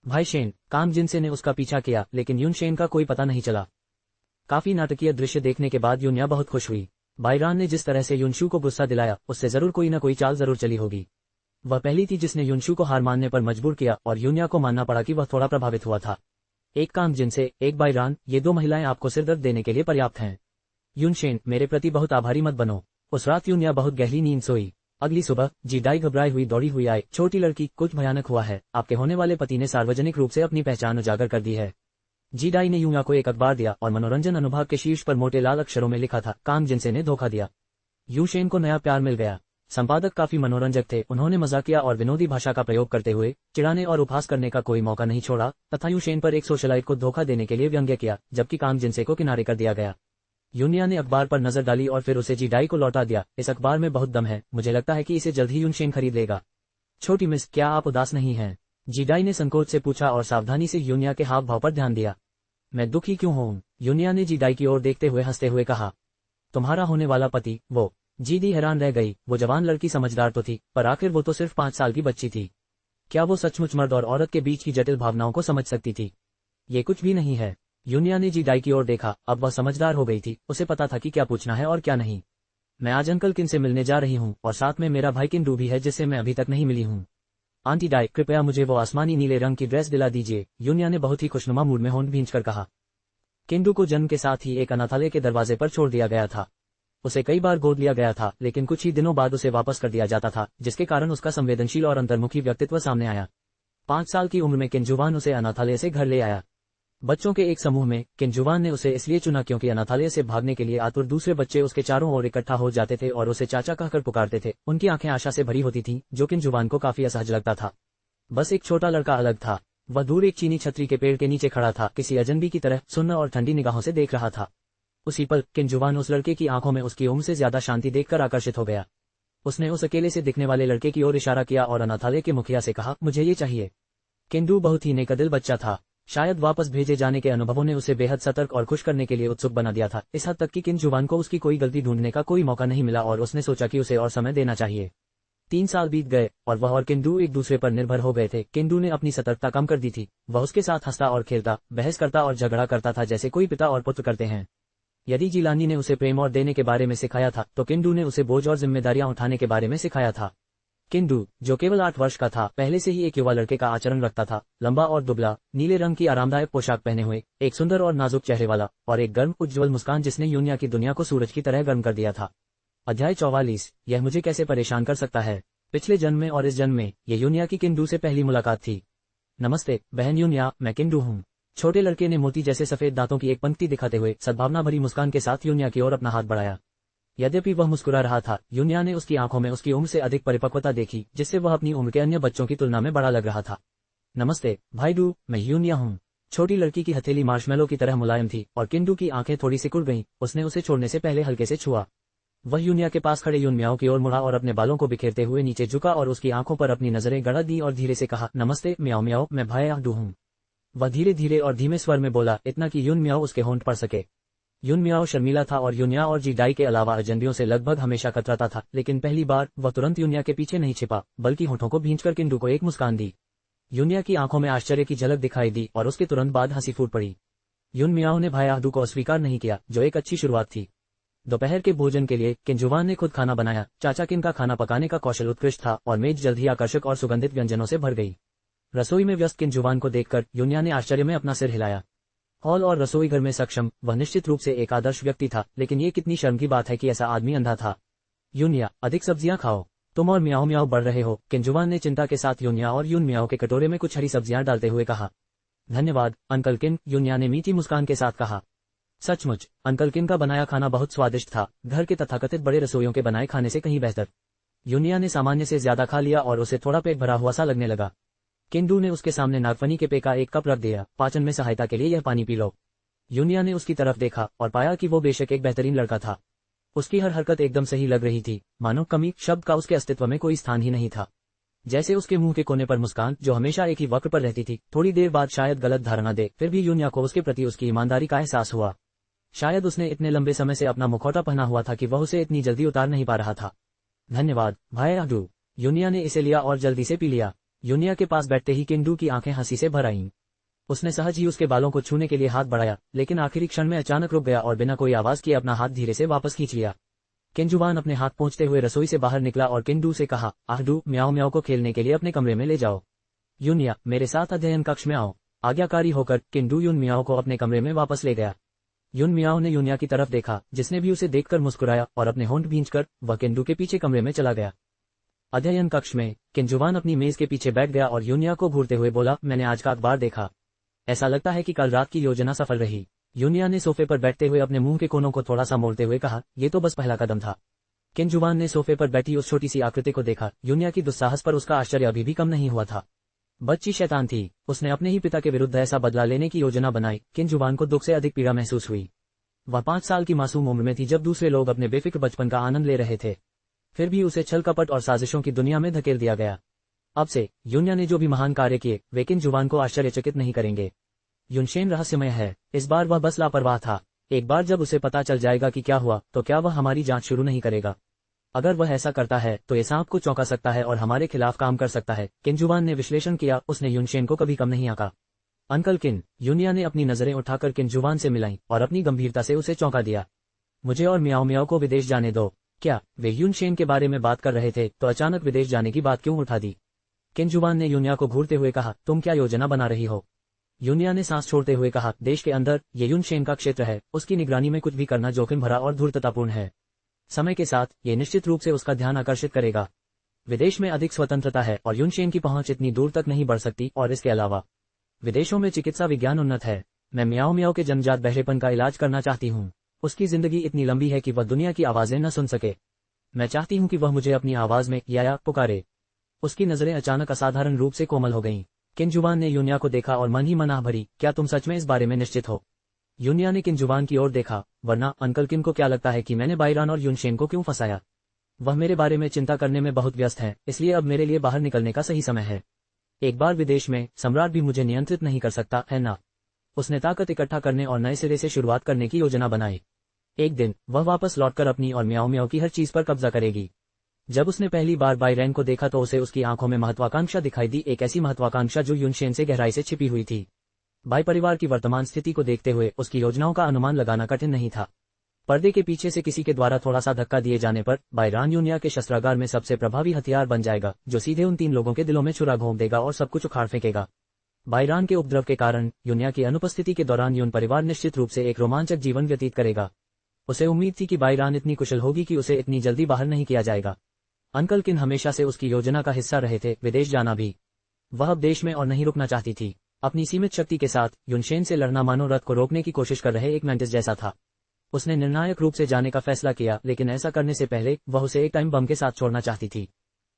भाई शेन, काम जिनसे ने उसका पीछा किया, लेकिन युनशेन का कोई पता नहीं चला। काफी नाटकीय दृश्य देखने के बाद युन्या बहुत खुश हुई। बाईरान ने जिस तरह से युनशू को गुस्सा दिलाया, उससे जरूर कोई न कोई चाल जरूर चली होगी। वह पहली थी जिसने युनशू को हार मानने पर मजबूर किया, और युन्या को मानना पड़ा कि वह थोड़ा प्रभावित हुआ था। एक काम जिनसे, एक बाईरान, ये दो महिलाएं आपको सिरदर्द देने के लिए पर्याप्त हैं। युनशेन, मेरे प्रति बहुत आभारी मत बनो। उस रात युन्या बहुत गहरी नींद सोई। अगली सुबह जी डाई घबराई हुई दौड़ी हुई आई। छोटी लड़की, कुछ भयानक हुआ है, आपके होने वाले पति ने सार्वजनिक रूप से अपनी पहचान उजागर कर दी है। जी डाई ने युन्या को एक अखबार दिया और मनोरंजन अनुभाग के शीर्ष पर मोटे लाल अक्षरों में लिखा था, काम जिनसे ने धोखा दिया। युनशेन को नया प्यार मिल गया। संपादक काफी मनोरंजक थे, उन्होंने मजाकिया और विनोदी भाषा का प्रयोग करते हुए चिढ़ाने और उपहास करने का कोई मौका नहीं छोड़ा, तथा युनशेन पर एक सोशलाइट को धोखा देने के लिए व्यंग्य किया, जबकि काम जिनसे को किनारे कर दिया गया। युन्या ने अखबार पर नजर डाली और फिर उसे जी डाई को लौटा दिया। इस अखबार में बहुत दम है, मुझे लगता है कि इसे जल्द ही युनशेन खरीद लेगा। छोटी मिस, क्या आप उदास नहीं हैं? जी डाई ने संकोच से पूछा और सावधानी से युन्या के हाव भाव पर ध्यान दिया। मैं दुखी क्यों हूँ? युन्या ने जी डाई की ओर देखते हुए हंसते हुए कहा। तुम्हारा होने वाला पति, वो। जी डी हैरान रह गई। वो जवान लड़की समझदार तो थी, पर आखिर वो तो सिर्फ 5 साल की बच्ची थी। क्या वो सचमुच मर्द और औरत के बीच की जटिल भावनाओं को समझ सकती थी? ये कुछ भी नहीं है। युन्या ने जी डाई की ओर देखा। अब वह समझदार हो गई थी, उसे पता था कि क्या पूछना है और क्या नहीं। मैं आज अंकल किन से मिलने जा रही हूँ, और साथ में मेरा भाई किंडू भी है जिससे मैं अभी तक नहीं मिली हूँ। आंटी डाई, कृपया मुझे वो आसमानी नीले रंग की ड्रेस दिला दीजिए, युन्या ने बहुत ही खुशनुमा मूड में होंठ भींचकर कहा। किंडू को जन्म के साथ ही एक अनाथालय के दरवाजे पर छोड़ दिया गया था। उसे कई बार गोद लिया गया था, लेकिन कुछ ही दिनों बाद उसे वापस कर दिया जाता था, जिसके कारण उसका संवेदनशील और अंतर्मुखी व्यक्तित्व सामने आया। 5 साल की उम्र में किंजुवान उसे अनाथालय से घर ले आया। बच्चों के एक समूह में किंजुवान ने उसे इसलिए चुना क्योंकि अनाथालय से भागने के लिए आतुर दूसरे बच्चे उसके चारों ओर इकट्ठा हो जाते थे और उसे चाचा कहकर पुकारते थे। उनकी आंखें आशा से भरी होती थीं, जो किंजुवान को काफी असहज लगता था। बस एक छोटा लड़का अलग था। वह दूर एक चीनी छतरी के पेड़ के नीचे खड़ा था, किसी अजनबी की तरह सुन्न और ठंडी निगाहों से देख रहा था। उसी पल किंजुवान उस लड़के की आंखों में उसकी उम्र से ज्यादा शांति देखकर आकर्षित हो गया। उसने उस अकेले से दिखने वाले लड़के की ओर इशारा किया और अनाथालय के मुखिया से कहा, मुझे ये चाहिए। किंडू बहुत ही नेकदिल बच्चा था। शायद वापस भेजे जाने के अनुभवों ने उसे बेहद सतर्क और खुश करने के लिए उत्सुक बना दिया था, इस हद तक कि किंजुवान को उसकी कोई गलती ढूंढने का कोई मौका नहीं मिला और उसने सोचा कि उसे और समय देना चाहिए। 3 साल बीत गए और वह और किंडू एक दूसरे पर निर्भर हो गए थे। किंडू ने अपनी सतर्कता कम कर दी थी। वह उसके साथ हंसता और खेलता, बहस करता और झगड़ा करता था जैसे कोई पिता और पुत्र करते हैं। यदि जिलानी ने उसे प्रेम और देने के बारे में सिखाया था, तो किंडू ने उसे बोझ और जिम्मेदारियां उठाने के बारे में सिखाया था। किंडू, जो केवल 8 वर्ष का था, पहले से ही एक युवा लड़के का आचरण रखता था। लंबा और दुबला, नीले रंग की आरामदायक पोशाक पहने हुए, एक सुंदर और नाजुक चेहरे वाला, और एक गर्म उज्ज्वल मुस्कान जिसने युन्या की दुनिया को सूरज की तरह गर्म कर दिया था। अध्याय 44। यह मुझे कैसे परेशान कर सकता है? पिछले जन्म में और इस जन्म में ये युन्या की किंडू से पहली मुलाकात थी। नमस्ते बहन युन्या, मैं किंडू हूँ। छोटे लड़के ने मोती जैसे सफेद दांतों की एक पंक्ति दिखाते हुए सद्भावना भरी मुस्कान के साथ युन्या की ओर अपना हाथ बढ़ाया। यद्यपि वह मुस्कुरा रहा था, युन्या ने उसकी आंखों में उसकी उम्र से अधिक परिपक्वता देखी, जिससे वह अपनी उम्र के अन्य बच्चों की तुलना में बड़ा लग रहा था। नमस्ते भाई डू, मैं युन्या हूँ। छोटी लड़की की हथेली मार्शमेलो की तरह मुलायम थी और किंडू की आंखें थोड़ी सिकुड़ गईं। उसने उसे छोड़ने से पहले हल्के से छुआ। वह युन्या के पास खड़े युनम्याओं की ओर मुड़ा और अपने बालों को बिखेरते हुए नीचे झुका और उसकी आंखों पर अपनी नजरें गड़ा दी और धीरे से कहा, नमस्ते म्याओ म्याओ, मैं भाई डू हूँ। वह धीरे धीरे और धीमे स्वर में बोला, इतना कि युनम्याओ उसके होंठ पड़ सके। युनम्याओ शर्मीला था और युन्या और जी डाई के अलावा अजनबियों से लगभग हमेशा कतराता था, लेकिन पहली बार वह तुरंत युन्या के पीछे नहीं छिपा, बल्कि होठों को भींचकर किंडू को एक मुस्कान दी। युन्या की आंखों में आश्चर्य की झलक दिखाई दी और उसके तुरंत बाद हंसी फूट पड़ी। युनम्याओ ने भाई डू को अस्वीकार नहीं किया, जो एक अच्छी शुरुआत थी। दोपहर के भोजन के लिए किंजुवान ने खुद खाना बनाया। चाचा किन का खाना पकाने का कौशल उत्कृष्ट था और मेज जल्द ही आकर्षक और सुगंधित व्यंजनों से भर गई। रसोई में व्यस्त किंजुवान को देखकर युनिया ने आश्चर्य में अपना सिर हिलाया। हॉल और रसोई घर में सक्षम वह निश्चित रूप से एक आदर्श व्यक्ति था, लेकिन ये कितनी शर्म की बात है कि ऐसा आदमी अंधा था। युनिया, अधिक सब्जियां खाओ, तुम और म्याओ म्याओ बढ़ रहे हो, किंजुवान ने चिंता के साथ युनिया और युन म्याओ के कटोरे में कुछ हरी सब्जियां डालते हुए कहा। धन्यवाद अंकल किन, युनिया ने मीठी मुस्कान के साथ कहा। सचमुच अंकल किन का बनाया खाना बहुत स्वादिष्ट था, घर के तथाकथित बड़े रसोइयों के बनाए खाने से कहीं बेहतर। युनिया ने सामान्य से ज्यादा खा लिया और उसे थोड़ा पेट भरा हुआ सा लगने लगा। किंडू ने उसके सामने नागफनी के पे का एक कप रख दिया। पाचन में सहायता के लिए यह पानी पी लो। युनिया ने उसकी तरफ देखा और पाया कि वो बेशक एक बेहतरीन लड़का था। उसकी हर हरकत एकदम सही लग रही थी, मानो कमी शब्द का उसके अस्तित्व में कोई स्थान ही नहीं था। जैसे उसके मुंह के कोने पर मुस्कान, जो हमेशा एक ही वक्र पर रहती थी, थोड़ी देर बाद शायद गलत धारणा दे, फिर भी युनिया को उसके प्रति उसकी ईमानदारी का एहसास हुआ। शायद उसने इतने लंबे समय से अपना मुखौटा पहना हुआ था कि वह उसे इतनी जल्दी उतार नहीं पा रहा था। धन्यवाद भाई आडू, युनिया ने इसे लिया और जल्दी से पी लिया। युनिया के पास बैठते ही किंडू की आंखें हंसी से भर आईं। उसने सहज ही उसके बालों को छूने के लिए हाथ बढ़ाया, लेकिन आखिरी क्षण में अचानक रुक गया और बिना कोई आवाज किए अपना हाथ धीरे से वापस खींच लिया। किंजुवान अपने हाथ पहुंचते हुए रसोई से बाहर निकला और किंडू से कहा, आहडू, म्याओ म्याओ को खेलने के लिए अपने कमरे में ले जाओ। युनिया, मेरे साथ अध्ययन कक्ष में आओ। आज्ञाकारी होकर किंडू युन म्याओ को अपने कमरे में वापस ले गया। युन म्याओ ने युनिया की तरफ देखा, जिसने भी उसे देखकर मुस्कुराया और अपने होंठ भींचकर वह किंडू के पीछे कमरे में चला गया। अध्ययन कक्ष में किंजुवान अपनी मेज के पीछे बैठ गया और युनिया को घूरते हुए बोला, मैंने आज का अखबार देखा। ऐसा लगता है कि कल रात की योजना सफल रही। युनिया ने सोफे पर बैठते हुए अपने मुंह के कोनों को थोड़ा सा मोड़ते हुए कहा, ये तो बस पहला कदम था। किंजुवान ने सोफे पर बैठी उस छोटी सी आकृति को देखा। युनिया की दुस्साहस पर उसका आश्चर्य अभी भी कम नहीं हुआ था। बच्ची शैतान थी, उसने अपने ही पिता के विरुद्ध ऐसा बदला लेने की योजना बनाई। किंजुवान को दुख से अधिक पीड़ा महसूस हुई। वह 5 साल की मासूम उम्र में थी जब दूसरे लोग अपने बेफिक्र बचपन का आनंद ले रहे थे, फिर भी उसे छल कपट और साजिशों की दुनिया में धकेल दिया गया। अब से युनिया ने जो भी महान कार्य किए वे किंजुवान को आश्चर्यचकित नहीं करेंगे। युनशेन रहस्यमय है, इस बार वह बस लापरवाह था। एक बार जब उसे पता चल जाएगा कि क्या हुआ, तो क्या वह हमारी जांच शुरू नहीं करेगा? अगर वह ऐसा करता है तो ये सांप को चौंका सकता है और हमारे खिलाफ काम कर सकता है। किंजुवान ने विश्लेषण किया, उसने युनशेन को कभी कम नहीं आंका। अंकल किन, युनिया ने अपनी नजरें उठाकर किंजुवान से मिलाईं और अपनी गंभीरता से उसे चौंका दिया। मुझे और म्याओ म्याओ को विदेश जाने दो। क्या वे युनशेन के बारे में बात कर रहे थे तो अचानक विदेश जाने की बात क्यों उठा दी? किंजुवान ने युनिया को घूरते हुए कहा, तुम क्या योजना बना रही हो? युनिया ने सांस छोड़ते हुए कहा, देश के अंदर ये युनशेन का क्षेत्र है, उसकी निगरानी में कुछ भी करना जोखिम भरा और धूर्ततापूर्ण है। समय के साथ ये निश्चित रूप से उसका ध्यान आकर्षित करेगा। विदेश में अधिक स्वतंत्रता है और युनशेन की पहुंच इतनी दूर तक नहीं बढ़ सकती, और इसके अलावा विदेशों में चिकित्सा विज्ञान उन्नत है। मैं म्याओ म्याओ के जन्मजात बहरेपन का इलाज करना चाहती हूँ। उसकी जिंदगी इतनी लंबी है कि वह दुनिया की आवाजें न सुन सके। मैं चाहती हूँ कि वह मुझे अपनी आवाज में या पुकारे। उसकी नजरें अचानक असाधारण रूप से कोमल हो गईं। किंजुवान ने युनिया को देखा और मन ही मन आह भरी, क्या तुम सच में इस बारे में निश्चित हो? युनिया ने किंजुवान की ओर देखा, वरना अंकल किन को क्या लगता है कि मैंने बायरान और युनशेन को क्यों फंसाया? वह मेरे बारे में चिंता करने में बहुत व्यस्त है, इसलिए अब मेरे लिए बाहर निकलने का सही समय है। एक बार विदेश में सम्राट भी मुझे नियंत्रित नहीं कर सकता है ना? उसने ताकत इकट्ठा करने और नए सिरे से शुरुआत करने की योजना बनाई। एक दिन वह वापस लौटकर अपनी और म्याओ म्याओ की हर चीज पर कब्जा करेगी। जब उसने पहली बार बायरैन को देखा तो उसे उसकी आंखों में महत्वाकांक्षा दिखाई दी, एक ऐसी महत्वाकांक्षा जो युनशेन से गहराई से छिपी हुई थी। बाई परिवार की वर्तमान स्थिति को देखते हुए उसकी योजनाओं का अनुमान लगाना कठिन नहीं था। पर्दे के पीछे से किसी के द्वारा थोड़ा सा धक्का दिए जाने पर बायरान युनिया के शस्त्रागार में सबसे प्रभावी हथियार बन जाएगा, जो सीधे उन 3 लोगों के दिलों में छुरा घोंप देगा और सब कुछ उखाड़ फेंकेगा। बायरान के उपद्रव के कारण युनिया की अनुपस्थिति के दौरान युन परिवार निश्चित रूप से एक रोमांचक जीवन व्यतीत करेगा। उसे उम्मीद थी कि बायरान इतनी कुशल होगी कि उसे इतनी जल्दी बाहर नहीं किया जाएगा। अंकल किन हमेशा से उसकी योजना का हिस्सा रहे थे, विदेश जाना भी। वह अब देश में और नहीं रुकना चाहती थी। अपनी सीमित शक्ति के साथ युनशेन से लड़ना मानो रथ को रोकने की कोशिश कर रहे एक मेंटिस जैसा था। उसने निर्णायक रूप से जाने का फैसला किया, लेकिन ऐसा करने से पहले वह उसे एक टाइम बम के साथ छोड़ना चाहती थी।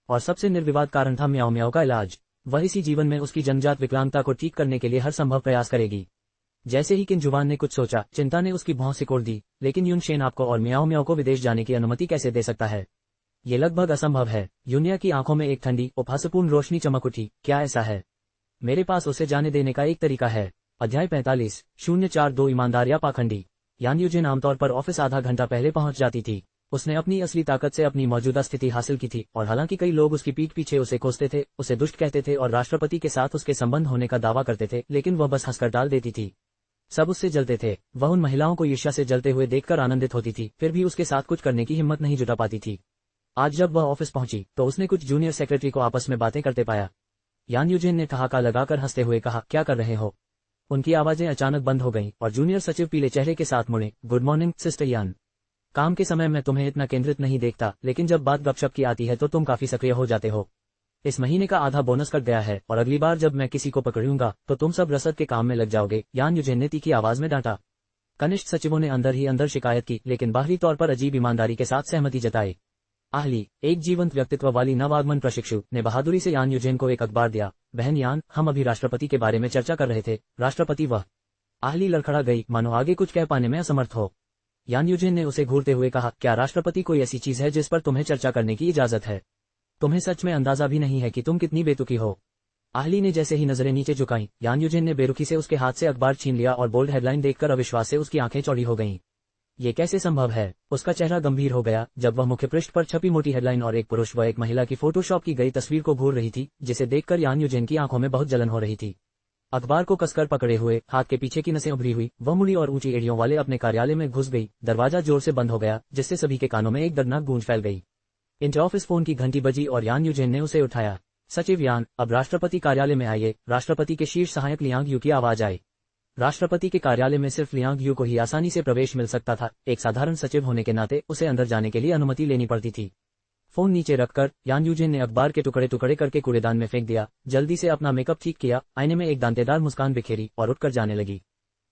और सबसे निर्विवाद कारण था म्याओ म्याओ का इलाज। वह इसी जीवन में उसकी जन्मजात विकलांगता को ठीक करने के लिए हर संभव प्रयास करेगी। जैसे ही किंजुवान ने कुछ सोचा, चिंता ने उसकी भौं सिकोड़ दी। लेकिन युनशेन आपको और म्याओ म्याओ को विदेश जाने की अनुमति कैसे दे सकता है? ये लगभग असंभव है। युनिया की आंखों में एक ठंडी उपहासपूर्ण रोशनी चमक उठी। क्या ऐसा है? मेरे पास उसे जाने देने का एक तरीका है। अध्याय 45:042 ईमानदार या पाखंडी। यान यूजिन आमतौर पर ऑफिस आधा घंटा पहले पहुंच जाती थी। उसने अपनी असली ताकत से अपनी मौजूदा स्थिति हासिल की थी, और हालांकि कई लोग उसकी पीठ पीछे उसे कोसते थे, उसे दुष्ट कहते थे और राष्ट्रपति के साथ उसके संबंध होने का दावा करते थे, लेकिन वह बस हंसकर टाल देती थी। सब उससे जलते थे। वह उन महिलाओं को ईर्ष्या से जलते हुए देखकर आनंदित होती थी, फिर भी उसके साथ कुछ करने की हिम्मत नहीं जुटा पाती थी। आज जब वह ऑफिस पहुंची तो उसने कुछ जूनियर सेक्रेटरी को आपस में बातें करते पाया। यान यूजिन ने ठहाका लगाकर हंसते हुए कहा, क्या कर रहे हो? उनकी आवाजें अचानक बंद हो गईं और जूनियर सचिव पीले चेहरे के साथ मुड़े। गुड मॉर्निंग सिस्टर यान। काम के समय मैं तुम्हें इतना केंद्रित नहीं देखता, लेकिन जब बात गपशप की आती है तो तुम काफी सक्रिय हो जाते हो। इस महीने का आधा बोनस कट गया है और अगली बार जब मैं किसी को पकड़ूंगा तो तुम सब रसद के काम में लग जाओगे, यान यूजिन ने तीखी आवाज में डांटा। कनिष्ठ सचिवों ने अंदर ही अंदर शिकायत की, लेकिन बाहरी तौर पर अजीब ईमानदारी के साथ सहमति जताई। आहली, एक जीवंत व्यक्तित्व वाली नवागमन प्रशिक्षु, ने बहादुरी से यान यूजिन को एक अखबार दिया। बहन यान, हम अभी राष्ट्रपति के बारे में चर्चा कर रहे थे। राष्ट्रपति? वह। आहली लड़खड़ा गई, मानो आगे कुछ कह पाने में असमर्थ हो। यान यूजिन ने उसे घूरते हुए कहा, क्या राष्ट्रपति कोई ऐसी चीज है जिस पर तुम्हें चर्चा करने की इजाजत है? तुम्हें सच में अंदाजा भी नहीं है कि तुम कितनी बेतुकी हो। आहली ने जैसे ही नजरें नीचे झुकाईं, यान यूजिन ने बेरुखी से उसके हाथ से अखबार छीन लिया और बोल्ड हेडलाइन देखकर अविश्वास से उसकी आंखें चौड़ी हो गईं। ये कैसे संभव है? उसका चेहरा गंभीर हो गया जब वह मुख्य पृष्ठ पर छपी मोटी हेडलाइन और एक पुरुष व एक महिला की फोटोशॉप की गई तस्वीर को घूर रही थी, जिसे देखकर यान यूजिन की आंखों में बहुत जलन हो रही थी। अखबार को कसकर पकड़े हुए हाथ के पीछे की नसें उभरी हुई, वह मुड़ी और ऊंची एड़ियों वाले अपने कार्यालय में घुस गई। दरवाजा जोर से बंद हो गया, जिससे सभी के कानों में एक दर्दनाक गूंज फैल गई। इंटर ऑफिस फोन की घंटी बजी और यान यूजिन ने उसे उठाया। सचिव यान, अब राष्ट्रपति कार्यालय में आइए। राष्ट्रपति के शीर्ष सहायक लियांग यू की आवाज आई। राष्ट्रपति के कार्यालय में सिर्फ लियांग यू को ही आसानी से प्रवेश मिल सकता था। एक साधारण सचिव होने के नाते उसे अंदर जाने के लिए अनुमति लेनी पड़ती थी। फोन नीचे रखकर यान यूजिन ने अखबार के टुकड़े टुकड़े करके कूड़ेदान में फेंक दिया। जल्दी से अपना मेकअप ठीक किया, आईने में एक दांतेदार मुस्कान बिखेरी और उठकर जाने लगी।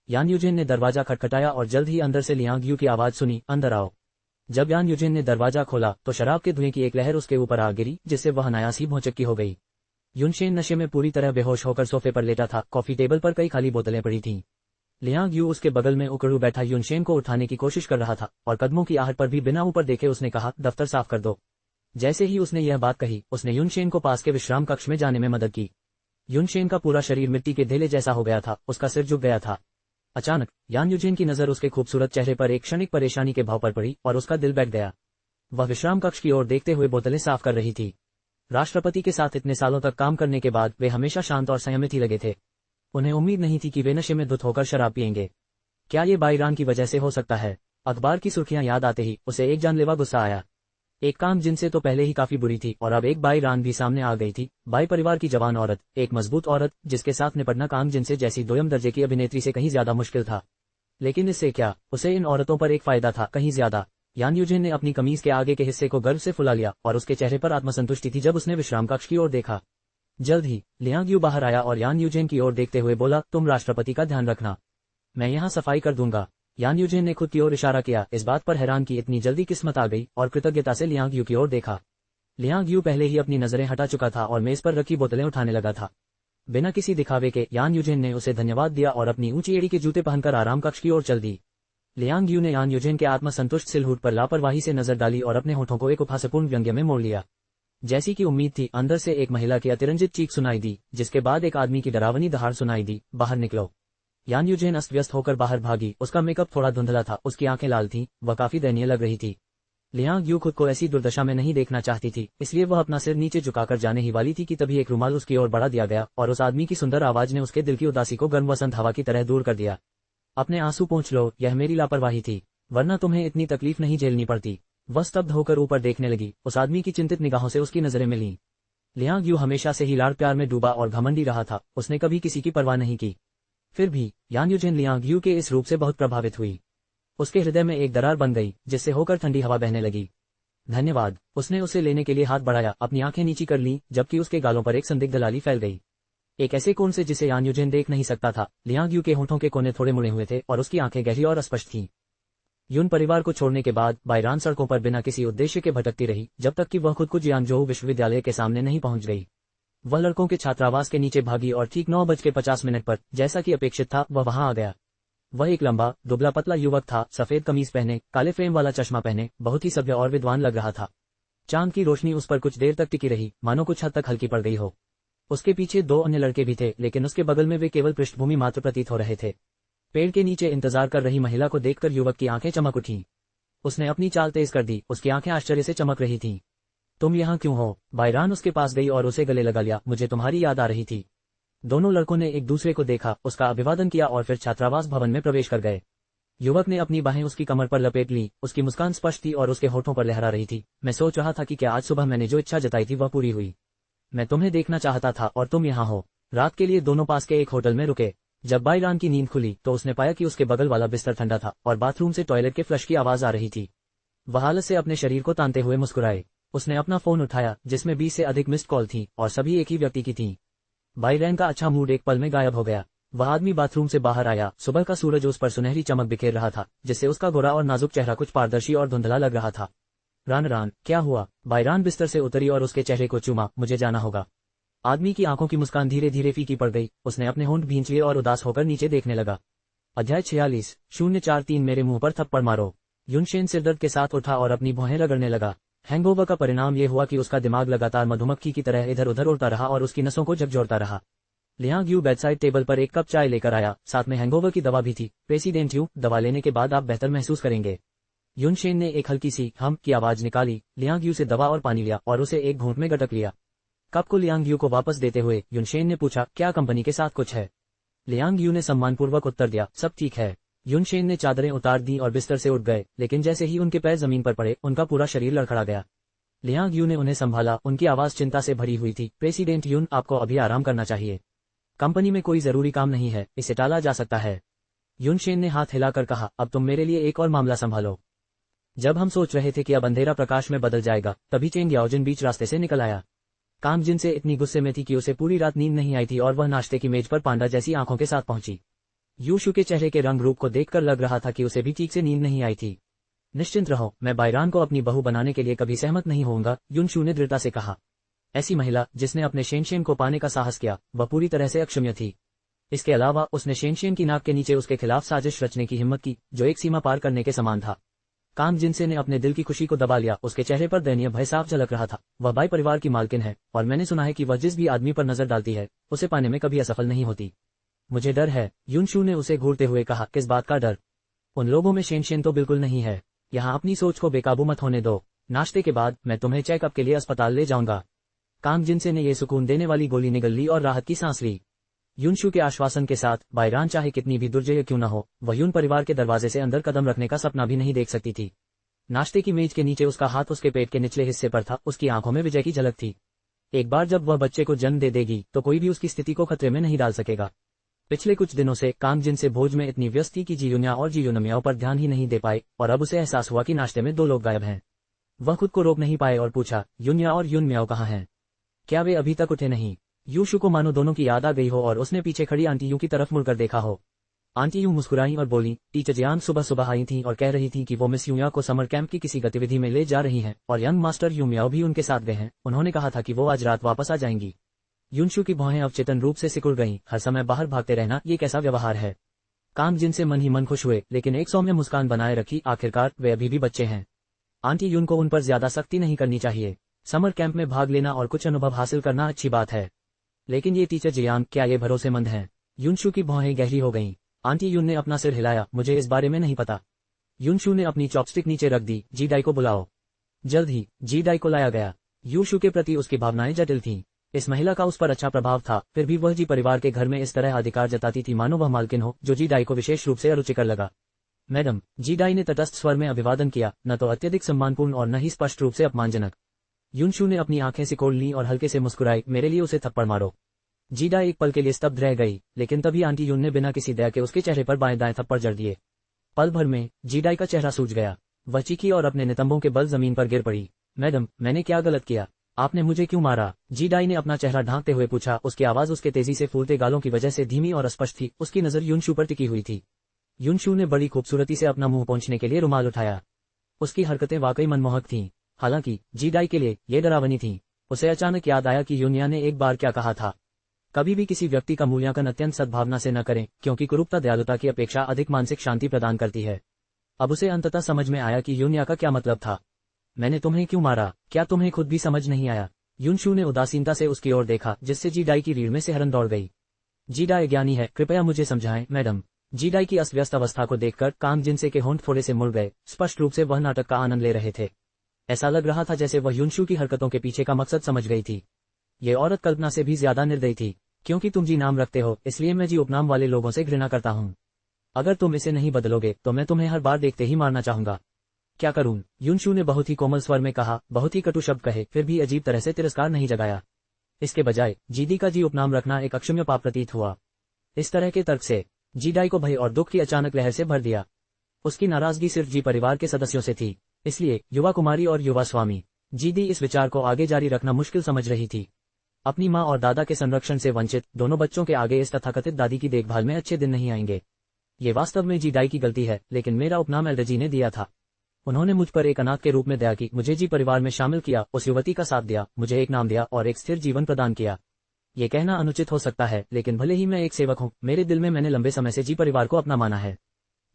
यान यूजिन ने दरवाजा खटखटाया और जल्द ही अंदर से लियांग यू की आवाज सुनी, अंदर आओ। जब यान यूजिन ने दरवाजा खोला तो शराब के धुएं की एक लहर उसके ऊपर आ गिरी, जिससे वह अनायास ही भौचक्की हो गई। युनशेन नशे में पूरी तरह बेहोश होकर सोफे पर लेटा था। कॉफी टेबल पर कई खाली बोतलें पड़ी थीं। लियांग यू उसके बगल में उकड़ू बैठा युनशेन को उठाने की कोशिश कर रहा था और कदमों की आहट पर भी बिना ऊपर देखे उसने कहा, दफ्तर साफ कर दो। जैसे ही उसने यह बात कही, उसने युनशेन को पास के विश्राम कक्ष में जाने में मदद की। युनशेन का पूरा शरीर मिट्टी के ढेले जैसा हो गया था, उसका सिर झुक गया था। अचानक यान यूजिन की नजर उसके खूबसूरत चेहरे पर एक क्षणिक परेशानी के भाव पर पड़ी और उसका दिल बैठ गया। वह विश्राम कक्ष की ओर देखते हुए बोतलें साफ कर रही थी। राष्ट्रपति के साथ इतने सालों तक काम करने के बाद वे हमेशा शांत और संयमित ही लगे थे। उन्हें उम्मीद नहीं थी कि वे नशे में धुत होकर शराब पिएंगे। क्या ये बाईरान की वजह से हो सकता है? अखबार की सुर्खियां याद आते ही उसे एक जानलेवा गुस्सा आया। एक काम जिनसे तो पहले ही काफी बुरी थी और अब एक बाईरान भी सामने आ गई थी। बाई परिवार की जवान औरत, एक मजबूत औरत जिसके साथ निपटना काम जिनसे जैसी दोयम दर्जे की अभिनेत्री से कहीं ज्यादा मुश्किल था। लेकिन इससे क्या, उसे इन औरतों पर एक फायदा था, कहीं ज्यादा। यान यूजिन ने अपनी कमीज के आगे के हिस्से को गर्व से फुला लिया और उसके चेहरे पर आत्मसंतुष्टि थी जब उसने विश्राम कक्ष की ओर देखा। जल्द ही लियांग यू बाहर आया और यान यूजिन की ओर देखते हुए बोला, तुम राष्ट्रपति का ध्यान रखना, मैं यहाँ सफाई कर दूंगा। यान यूजिन ने खुद की ओर इशारा किया, इस बात पर हैरान कि इतनी जल्दी किस्मत आ गई, और कृतज्ञता से लियांग यू की ओर देखा। लियांग यू पहले ही अपनी नजरें हटा चुका था और मेज पर रखी बोतलें उठाने लगा था। बिना किसी दिखावे के यान यूजिन ने उसे धन्यवाद दिया और अपनी ऊंची एड़ी के जूते पहनकर आराम कक्ष की ओर चल दी। लियांग यू ने यान यूजिन के आत्मसंतुष्ट सिलहूट पर लापरवाही से नजर डाली और अपने होठों को एक उपहासपूर्ण व्यंग्य में मोड़ लिया। जैसी की उम्मीद थी, अंदर से एक महिला की अतिरंजित चीख सुनाई दी, जिसके बाद एक आदमी की डरावनी दहाड़ सुनाई दी, बाहर निकलो। यान यूजिन अस्त व्यस्त होकर बाहर भागी। उसका मेकअप थोड़ा धुंधला था, उसकी आंखें लाल थीं, वह काफी दयनीय लग रही थी। लियांग यू खुद को ऐसी दुर्दशा में नहीं देखना चाहती थी, इसलिए वह अपना सिर नीचे झुकाकर जाने ही वाली थी कि तभी एक रुमाल उसकी ओर बढ़ा दिया गया और उस आदमी की सुंदर आवाज ने उसके दिल की उदासी को गर्म वसंत हवा की तरह दूर कर दिया। अपने आंसू पोंछ लो, यह मेरी लापरवाही थी, वरना तुम्हें इतनी तकलीफ नहीं झेलनी पड़ती। वह स्तब्ध होकर ऊपर देखने लगी। उस आदमी की चिंतित निगाहों से उसकी नजरें मिलीं। लियांग यू हमेशा से ही लाड़ प्यार में डूबा और घमंडी रहा था, उसने कभी किसी की परवाह नहीं की। फिर भी यान यूजिन लियांग यू के इस रूप से बहुत प्रभावित हुई। उसके हृदय में एक दरार बन गई, जिससे होकर ठंडी हवा बहने लगी। धन्यवाद। उसने उसे लेने के लिए हाथ बढ़ाया, अपनी आंखें नीची कर लीं, जबकि उसके गालों पर एक संदिग्ध लाली फैल गई। एक ऐसे कोण से जिसे यान यूजिन देख नहीं सकता था। लियांग यू के होठों के कोने थोड़े मुड़े हुए थे और उसकी आंखें गहरी और अस्पष्ट थीं। यून परिवार को छोड़ने के बाद बाईरान सड़कों पर बिना किसी उद्देश्य के भटकती रही, जब तक कि वह खुद को जियांगजोऊ विश्वविद्यालय के सामने नहीं पहुंच गई। वह लड़कों के छात्रावास के नीचे भागी और ठीक 9:50 पर, जैसा कि अपेक्षित था, वह वहां आ गया। वह एक लंबा, दुबला पतला युवक था, सफेद कमीज पहने, काले फ्रेम वाला चश्मा पहने, बहुत ही सभ्य और विद्वान लग रहा था। चांद की रोशनी उस पर कुछ देर तक टिकी रही, मानो कुछ हद तक हल्की पड़ गई हो। उसके पीछे 2 अन्य लड़के भी थे, लेकिन उसके बगल में वे केवल पृष्ठभूमि मात्र प्रतीत हो रहे थे। पेड़ के नीचे इंतजार कर रही महिला को देखकर युवक की आंखें चमक उठीं। उसने अपनी चाल तेज कर दी, उसकी आंखें आश्चर्य से चमक रही थीं। तुम यहाँ क्यों हो? बाईरान उसके पास गई और उसे गले लगा लिया। मुझे तुम्हारी याद आ रही थी। दोनों लड़कों ने एक दूसरे को देखा, उसका अभिवादन किया और फिर छात्रावास भवन में प्रवेश कर गए। युवक ने अपनी बाहें उसकी कमर पर लपेट ली, उसकी मुस्कान स्पष्ट थी और उसके होठों पर लहरा रही थी। मैं सोच रहा था कि क्या आज सुबह मैंने जो इच्छा जताई थी वह पूरी हुई। मैं तुम्हें देखना चाहता था और तुम यहाँ हो। रात के लिए दोनों पास के एक होटल में रुके। जब बायरान की नींद खुली तो उसने पाया कि उसके बगल वाला बिस्तर ठंडा था और बाथरूम से टॉयलेट के फ्लश की आवाज आ रही थी। वह आलस से अपने शरीर को तानते हुए मुस्कुराए। उसने अपना फोन उठाया, जिसमें 20 से अधिक मिस्ड कॉल थी और सभी एक ही व्यक्ति की थीं। बायरान का अच्छा मूड एक पल में गायब हो गया। वह आदमी बाथरूम से बाहर आया। सुबह का सूरज उस पर सुनहरी चमक बिखेर रहा था, जिससे उसका गोरा और नाजुक चेहरा कुछ पारदर्शी और धुंधला लग रहा था। रान, क्या हुआ? बायरान बिस्तर से उतरी और उसके चेहरे को चूमा। मुझे जाना होगा। आदमी की आंखों की मुस्कान धीरे धीरे फीकी पड़ गई। उसने अपने होंठ भींच लिए और उदास होकर नीचे देखने लगा। अध्याय 46 043 मेरे मुंह पर थप्पड़ मारो। युनशेन सिरदर्द के साथ उठा और अपनी भौहें रगड़ने लगा। हैंगओवर का परिणाम यह हुआ कि उसका दिमाग लगातार मधुमक्खी की तरह इधर उधर उड़ता रहा और उसकी नसों को झकझोरता रहा। लियांग यू बेडसाइड टेबल पर एक कप चाय लेकर आया, साथ में हैंगओवर की दवा भी थी। प्रेसिडेंट यू, दवा लेने के बाद आप बेहतर महसूस करेंगे। युनशेन ने एक हल्की सी हम की आवाज निकाली। लियांग यू से दवा और पानी लिया और उसे एक घूंट में गटक लिया। कप को लियांग यू को वापस देते हुए युनशेन ने पूछा, क्या कंपनी के साथ कुछ है? लियांग यू ने सम्मानपूर्वक उत्तर दिया, सब ठीक है। युनशेन ने चादरें उतार दी और बिस्तर से उठ गए, लेकिन जैसे ही उनके पैर जमीन पर पड़े उनका पूरा शरीर लड़खड़ा गया। लियांग यू ने उन्हें संभाला, उनकी आवाज चिंता से भरी हुई थी। प्रेसिडेंट यून, आपको अभी आराम करना चाहिए। कंपनी में कोई जरूरी काम नहीं है, इसे टाला जा सकता है। युनशेन ने हाथ हिलाकर कहा, अब तुम मेरे लिए एक और मामला संभालो। जब हम सोच रहे थे कि अब अंधेरा प्रकाश में बदल जाएगा, तभी चेंग याओजिन बीच रास्ते से निकल आया। काम जिन से इतनी गुस्से में थी कि उसे पूरी रात नींद नहीं आई थी और वह नाश्ते की मेज पर पांडा जैसी आंखों के साथ पहुंची। यूशु के चेहरे के रंग रूप को देखकर लग रहा था कि उसे भी ठीक से नींद नहीं आई थी। निश्चिंत रहो, मैं बायरान को अपनी बहू बनाने के लिए कभी सहमत नहीं होऊंगा, युनशु ने दृढ़ता से कहा। ऐसी महिला जिसने अपने शेनशेन को पाने का साहस किया, वह पूरी तरह से अक्षम्य थी। इसके अलावा उसने शेनशेन की नाक के नीचे उसके खिलाफ साजिश रचने की हिम्मत की, जो एक सीमा पार करने के समान था। काम जिनसे ने अपने दिल की खुशी को दबा लिया। उसके चेहरे पर दयनीय भय साफ झलक रहा था। वह बाई परिवार की मालकिन है और मैंने सुना है कि वह जिस भी आदमी पर नजर डालती है उसे पाने में कभी असफल नहीं होती। मुझे डर है, युनशु ने उसे घूरते हुए कहा। किस बात का डर? उन लोगों में शेनशेन तो बिल्कुल नहीं है। यहाँ अपनी सोच को बेकाबू मत होने दो। नाश्ते के बाद मैं तुम्हें चेकअप के लिए अस्पताल ले जाऊंगा। काम जिनसे ने यह सुकून देने वाली गोली निगल ली और राहत की सांस ली। युनशु के आश्वासन के साथ बायरान चाहे कितनी भी दुर्जय क्यों न हो, वह यून परिवार के दरवाजे से अंदर कदम रखने का सपना भी नहीं देख सकती थी। नाश्ते की मेज के नीचे उसका हाथ उसके पेट के निचले हिस्से पर था। उसकी आंखों में विजय की झलक थी। एक बार जब वह बच्चे को जन्म दे देगी तो कोई भी उसकी स्थिति को खतरे में नहीं डाल सकेगा। पिछले कुछ दिनों से काम जिन से भोज में इतनी व्यस्त थी कि जीयुन्या और जीयुनमियाओं पर ध्यान ही नहीं दे पाए और अब उसे एहसास हुआ कि नाश्ते में दो लोग गायब हैं। वह खुद को रोक नहीं पाए और पूछा, युन्या और युनमियाओ कहाँ हैं? क्या वे अभी तक उठे नहीं? यूशु को मानो दोनों की याद आ गई हो और उसने पीछे खड़ी आंटी यू की तरफ मुड़कर देखा हो। आंटी यू मुस्कुराई और बोली, टीचर जियान सुबह सुबह आई थी और कह रही थी कि वो मिस यूया को समर कैंप की किसी गतिविधि में ले जा रही हैं और यंग मास्टर यूमियाओ भी उनके साथ गए हैं। उन्होंने कहा था कि वो आज रात वापस आ जाएंगी। युनशु की भौहें अवचेतन रूप से सिकुड़ गईं। हर समय बाहर भागते रहना, ये कैसा व्यवहार है? काम जिनसे मन ही मन खुश हुए, लेकिन एक सौम्य मुस्कान बनाए रखी। आखिरकार वे अभी भी बच्चे हैं। आंटी यून को उन पर ज्यादा सख्ती नहीं करनी चाहिए। समर कैंप में भाग लेना और कुछ अनुभव हासिल करना अच्छी बात है, लेकिन ये टीचर जियान क्या ये भरोसेमंद हैं? युनशु की भौहें गहरी हो गईं। आंटी यून ने अपना सिर हिलाया। मुझे इस बारे में नहीं पता। युनशु ने अपनी चॉपस्टिक नीचे रख दी। जी डाई को बुलाओ। जल्द ही जी डाई को लाया गया। युशु के प्रति उसकी भावनाएं जटिल थीं। इस महिला का उस पर अच्छा प्रभाव था, फिर भी वह जी परिवार के घर में इस तरह अधिकार जताती थी मानो वह मालकिन हो, जो जी डाई को विशेष रूप से अरुचिकर लगा। मैडम, जी डाई ने तटस्थ स्वर में अभिवादन किया, न तो अत्यधिक सम्मानपूर्ण और न ही स्पष्ट रूप से अपमानजनक। युनशु ने अपनी आंखें सिकोड़ लीं और हल्के से मुस्कुराई। मेरे लिए उसे थप्पड़ मारो। जी डाई एक पल के लिए स्तब्ध रह गई, लेकिन तभी आंटी यून ने बिना किसी दया के उसके चेहरे पर बाएं दाएं थप्पड़ जड़ दिए। पल भर में जी डाई का चेहरा सूज गया। वह चीखी और अपने नितंबों के बल जमीन पर गिर पड़ी। मैडम, मैंने क्या गलत किया? आपने मुझे क्यों मारा? जी डाई ने अपना चेहरा ढांकते हुए पूछा। उसकी आवाज उसके तेजी से फूलते गालों की वजह से धीमी और अस्पष्ट थी। उसकी नजर युनशु पर टिकी हुई थी। युनशु ने बड़ी खूबसूरती से अपना मुंह पोंछने के लिए रुमाल उठाया। उसकी हरकतें वाकई मनमोहक थीं, हालांकि जी डाई के लिए ये डरावनी थीं। उसे अचानक याद आया कि युन्या ने एक बार क्या कहा था, कभी भी किसी व्यक्ति का मूल्यांकन अत्यंत सद्भावना से न करें, क्योंकि कुरूपता दयालुता की अपेक्षा अधिक मानसिक शांति प्रदान करती है। अब उसे अंततः समझ में आया कि युन्या का क्या मतलब था। मैंने तुम्हें क्यों मारा? क्या तुम्हें खुद भी समझ नहीं आया? युनशु ने उदासीनता से उसकी ओर देखा, जिससे जी डाई की रीढ़ में सिहरन दौड़ गई। जी डाई ज्ञानी है, कृपया मुझे समझाएं मैडम। जी डाई की अस्त-व्यस्त अवस्था को देखकर काम जिनसे के होंठ थोड़े से मुड़ गए। स्पष्ट रूप से वह नाटक का आनंद ले रहे थे। ऐसा लग रहा था जैसे वह युनशु की हरकतों के पीछे का मकसद समझ गई थी। ये औरत कल्पना से भी ज्यादा निर्दयी थी। क्योंकि तुम जी नाम रखते हो इसलिए मैं जी उपनाम वाले लोगों से घृणा करता हूँ। अगर तुम इसे नहीं बदलोगे तो मैं तुम्हें हर बार देखते ही मारना चाहूंगा। क्या करूं? युनशु ने बहुत ही कोमल स्वर में कहा, बहुत ही कटु शब्द कहे, फिर भी अजीब तरह से तिरस्कार नहीं जगाया। इसके बजाय जीदी का जी उपनाम रखना एक अक्षम्य पाप प्रतीत हुआ। इस तरह के तर्क से जीडाई को भय और दुख की अचानक लहर से भर दिया। उसकी नाराजगी सिर्फ जी परिवार के सदस्यों से थी, इसलिए युवा कुमारी और युवा स्वामी जीदी इस विचार को आगे जारी रखना मुश्किल समझ रही थी। अपनी माँ और दादा के संरक्षण से वंचित दोनों बच्चों के आगे इस तथाकथित दादी की देखभाल में अच्छे दिन नहीं आएंगे। ये वास्तव में जीडाई की गलती है, लेकिन मेरा उपनाम एल्डरजी ने दिया था। उन्होंने मुझ पर एक अनाथ के रूप में दया की, मुझे जी परिवार में शामिल किया, उस युवती का साथ दिया, मुझे एक नाम दिया और एक स्थिर जीवन प्रदान किया। ये कहना अनुचित हो सकता है, लेकिन भले ही मैं एक सेवक हूँ, मेरे दिल में मैंने लंबे समय से जी परिवार को अपना माना है।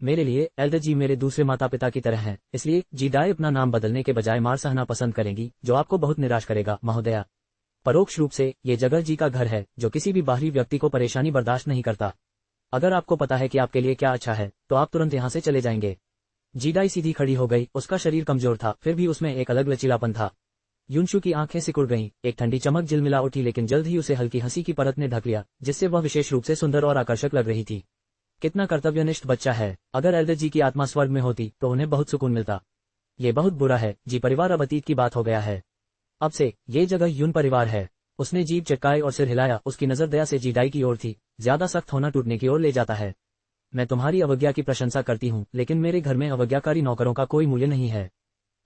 मेरे लिए एल्डर जी मेरे दूसरे माता पिता की तरह हैं, इसलिए जीडाई अपना नाम बदलने के बजाय मार सहना पसंद करेंगी, जो आपको बहुत निराश करेगा महोदया। परोक्ष रूप से ये जगह जी का घर है, जो किसी भी बाहरी व्यक्ति को परेशानी बर्दाश्त नहीं करता। अगर आपको पता है कि आपके लिए क्या अच्छा है, तो आप तुरंत यहाँ से चले जाएंगे। जीडाई सीधी खड़ी हो गई, उसका शरीर कमजोर था, फिर भी उसमें एक अलग लचीलापन था। युनशु की आंखें सिकुड़ गईं, एक ठंडी चमक झिलमिला उठी, लेकिन जल्द ही उसे हल्की हंसी की परत ने ढक लिया, जिससे वह विशेष रूप से सुंदर और आकर्षक लग रही थी। कितना कर्तव्यनिष्ठ बच्चा है। अगर एल्डर जी की आत्मा स्वर्ग में होती तो उन्हें बहुत सुकून मिलता। ये बहुत बुरा है, जी परिवार अब अतीत की बात हो गया है। अब से ये जगह यून परिवार है। उसने जीभ चटकाई और सिर हिलाया, उसकी नजर दया से जीडाई की ओर थी। ज्यादा सख्त होना टूटने की ओर ले जाता है। मैं तुम्हारी अवज्ञा की प्रशंसा करती हूँ, लेकिन मेरे घर में अवज्ञाकारी नौकरों का कोई मूल्य नहीं है।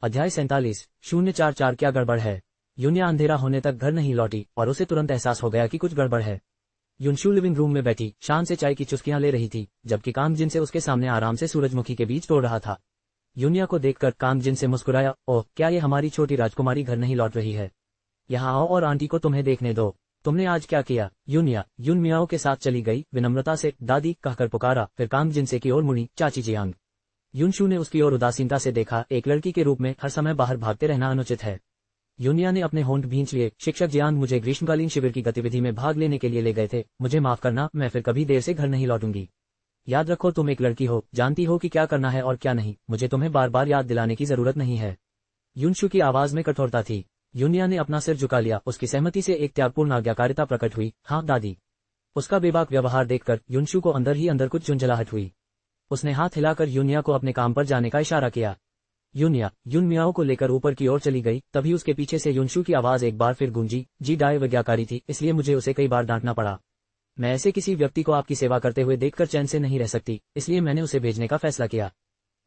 अध्याय 47:044 क्या गड़बड़ है। यूनिया अंधेरा होने तक घर नहीं लौटी और उसे तुरंत एहसास हो गया कि कुछ गड़बड़ है। युनशु लिविंग रूम में बैठी शान से चाय की चुस्कियां ले रही थी, जबकि कांगजिन से उसके सामने आराम से सूरजमुखी के बीज तोड़ रहा था। यूनिया को देखकर कांगजिन से मुस्कुराया, ओह क्या ये हमारी छोटी राजकुमारी घर नहीं लौट रही है? यहाँ आओ और आंटी को तुम्हें देखने दो। तुमने आज क्या किया? यूनिया युन मियाओ के साथ चली गई, विनम्रता से दादी कहकर पुकारा, फिर कांगजिन से की ओर मुड़ी, चाची जियांग। युनशु ने उसकी ओर उदासीनता से देखा, एक लड़की के रूप में हर समय बाहर भागते रहना अनुचित है। यूनिया ने अपने होंठ भींच लिए, शिक्षक जियांग मुझे ग्रीष्मकालीन शिविर की गतिविधि में भाग लेने के लिए ले गए थे, मुझे माफ करना, मैं फिर कभी देर से घर नहीं लौटूंगी। याद रखो तुम एक लड़की हो, जानती हो कि क्या करना है और क्या नहीं, मुझे तुम्हें बार बार याद दिलाने की जरूरत नहीं है। युनशु की आवाज में कठोरता थी। यूनिया ने अपना सिर झुका लिया, उसकी सहमति से एक त्यागपूर्ण आज्ञाकारिता प्रकट हुई, हाँ दादी। उसका बेबाक व्यवहार देखकर युनशु को अंदर ही अंदर कुछ झुंझलाहट हुई। उसने हाथ हिलाकर यूनिया को अपने काम पर जाने का इशारा किया। यूनिया युन मियाओ को लेकर ऊपर की ओर चली गई, तभी उसके पीछे से युनशु की आवाज एक बार फिर गूंजी, जी डाय आज्ञाकारी थी, इसलिए मुझे उसे कई बार डांटना पड़ा। मैं ऐसे किसी व्यक्ति को आपकी सेवा करते हुए देखकर चैन से नहीं रह सकती, इसलिए मैंने उसे भेजने का फैसला किया।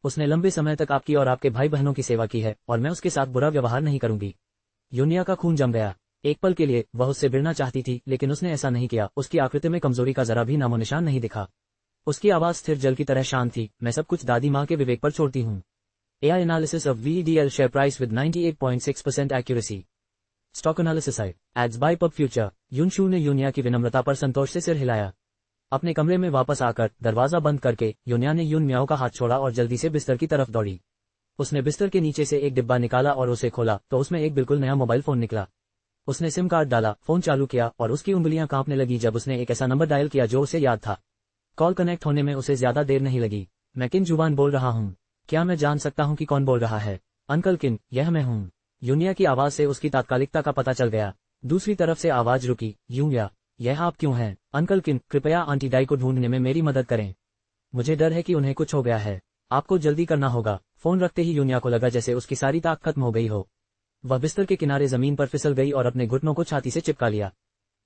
उसने लंबे समय तक आपकी और आपके भाई बहनों की सेवा की है और मैं उसके साथ बुरा व्यवहार नहीं करूंगी। यूनिया का खून जम गया। एक पल के लिए वह उससे भिड़ना चाहती थी, लेकिन उसने ऐसा नहीं किया। उसकी आकृति में कमजोरी का जरा भी नामोनिशान नहीं दिखा। उसकी आवाज स्थिर जल की तरह शांत थी, मैं सब कुछ दादी माँ के विवेक पर छोड़ती हूँ। AI analysis of VDL share price with 98.6% accuracy. Stock analysis site. Ads by Pub Future. युनशु ने यूनिया की विनम्रता पर संतोष से सिर हिलाया। अपने कमरे में वापस आकर दरवाजा बंद करके यूनिया ने यून मियाओ का हाथ छोड़ा और जल्दी से बिस्तर की तरफ दौड़ी। उसने बिस्तर के नीचे से एक डिब्बा निकाला और उसे खोला तो उसमें एक बिल्कुल नया मोबाइल फोन निकला। उसने सिम कार्ड डाला, फोन चालू किया और उसकी उंगलियां कांपने लगी जब उसने एक ऐसा नंबर डायल किया जो उसे याद था। कॉल कनेक्ट होने में उसे ज्यादा देर नहीं लगी। मैं किन जुबान बोल रहा हूँ? क्या मैं जान सकता हूँ कि कौन बोल रहा है? अंकल किन, यह मैं हूँ। यूनिया की आवाज से उसकी तात्कालिकता का पता चल गया। दूसरी तरफ से आवाज रुकी, यूनिया यह आप क्यों हैं? अंकल किन, कृपया आंटी डाई को ढूंढने में मेरी मदद करें। मुझे डर है कि उन्हें कुछ हो गया है। आपको जल्दी करना होगा। फोन रखते ही यूनिया को लगा जैसे उसकी सारी ताकत खत्म हो गई हो। वह बिस्तर के किनारे जमीन पर फिसल गई और अपने घुटनों को छाती से चिपका लिया।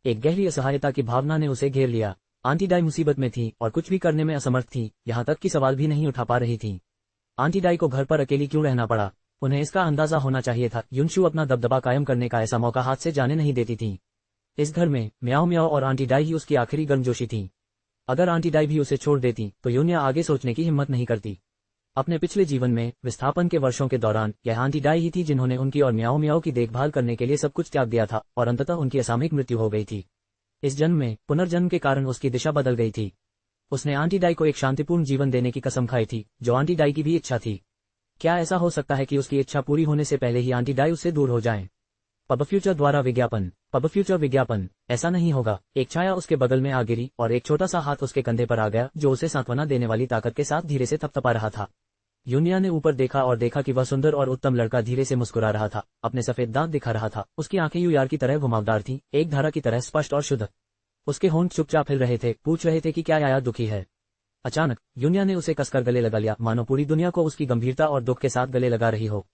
एक गहरी असहायता की भावना ने उसे घेर लिया। आंटी डाई मुसीबत में थी और कुछ भी करने में असमर्थ थी, यहाँ तक कि सवाल भी नहीं उठा पा रही थी। आंटी डाई को घर पर अकेली क्यों रहना पड़ा? उन्हें इसका अंदाजा होना चाहिए था। युनशु अपना दबदबा कायम करने का ऐसा मौका हाथ से जाने नहीं देती थी। इस घर में म्याओ म्याओ और आंटी डाई ही उसकी आखिरी गर्मजोशी थी। अगर आंटी डाई भी उसे छोड़ देती तो यूनिया आगे सोचने की हिम्मत नहीं करती। अपने पिछले जीवन में विस्थापन के वर्षों के दौरान यह आंटी डाई ही थी जिन्होंने उनकी और म्याओ म्याओ की देखभाल करने के लिए सब कुछ त्याग दिया था और अंततः उनकी असामयिक मृत्यु हो गई थी। इस जन्म में पुनर्जन्म के कारण उसकी दिशा बदल गई थी। उसने आंटी डाई को एक शांतिपूर्ण जीवन देने की कसम खाई थी, जो आंटी डाई की भी इच्छा थी। क्या ऐसा हो सकता है कि उसकी इच्छा पूरी होने से पहले ही आंटी डाई उससे दूर हो जाएं? पब फ्यूचर द्वारा विज्ञापन। पब फ्यूचर विज्ञापन। ऐसा नहीं होगा। एक छाया उसके बगल में आ गिरी और एक छोटा सा हाथ उसके कंधे पर आ गया जो उसे सांत्वना देने वाली ताकत के साथ धीरे से थपथपा रहा था। यूनिया ने ऊपर देखा और देखा कि वह सुंदर और उत्तम लड़का धीरे से मुस्कुरा रहा था, अपने सफेद दांत दिखा रहा था। उसकी आंखें यूयार की तरह घुमावदार थीं, एक धारा की तरह स्पष्ट और शुद्ध। उसके होंठ चुपचाप हिल रहे थे, पूछ रहे थे कि क्या याया दुखी है। अचानक यूनिया ने उसे कसकर गले लगा लिया, मानो पूरी दुनिया को उसकी गंभीरता और दुख के साथ गले लगा रही हो।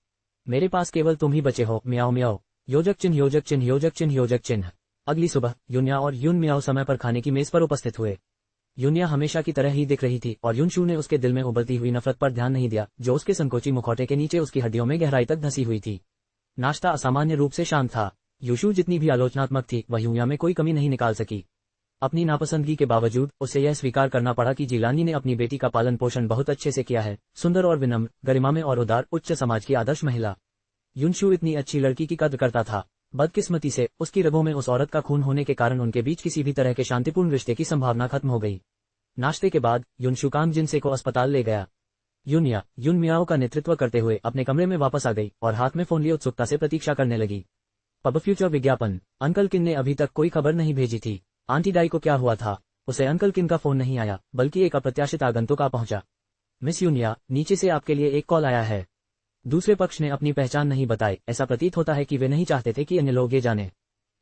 मेरे पास केवल तुम ही बचे हो, म्याओ म्याओ। योजक चिन्ह योजक चिन्ह योजक चिन्ह योजक चिन्ह। अगली सुबह यूनिया और यून म्याओ समय पर खाने की मेज पर उपस्थित हुए। यूनिया हमेशा की तरह ही दिख रही थी और यूनशू ने उसके दिल में उबलती हुई नफरत पर ध्यान नहीं दिया, जो उसके संकोची मुखौटे के नीचे उसकी हड्डियों में गहराई तक धंसी हुई थी। नाश्ता असामान्य रूप से शांत था। यूशू जितनी भी आलोचनात्मक थी, वह यूनिया में कोई कमी नहीं निकाल सकी। अपनी नापसंदगी के बावजूद उसे यह स्वीकार करना पड़ा कि जिलानी ने अपनी बेटी का पालन पोषण बहुत अच्छे से किया है। सुंदर और विनम्र, गरिमा में और उदार, उच्च समाज की आदर्श महिला। यूनशू इतनी अच्छी लड़की की कद्र करता था। बदकिस्मती से उसकी रगों में उस औरत का खून होने के कारण उनके बीच किसी भी तरह के शांतिपूर्ण रिश्ते की संभावना खत्म हो गई। नाश्ते के बाद यूनशू काम जिनसे को अस्पताल ले गया। यूनिया यून मियाओ का नेतृत्व करते हुए अपने कमरे में वापस आ गई और हाथ में फोन लिए उत्सुकता से प्रतीक्षा करने लगी। पब फ्यूचर विज्ञापन। अंकल किन ने अभी तक कोई खबर नहीं भेजी थी। आंटी डाई को क्या हुआ था? उसे अंकल किन का फोन नहीं आया, बल्कि एक अप्रत्याशित आगंतुक आ पहुंचा। मिस यूनिया, नीचे से आपके लिए एक कॉल आया है। दूसरे पक्ष ने अपनी पहचान नहीं बताई। ऐसा प्रतीत होता है कि वे नहीं चाहते थे कि अन्य लोग ये जाने।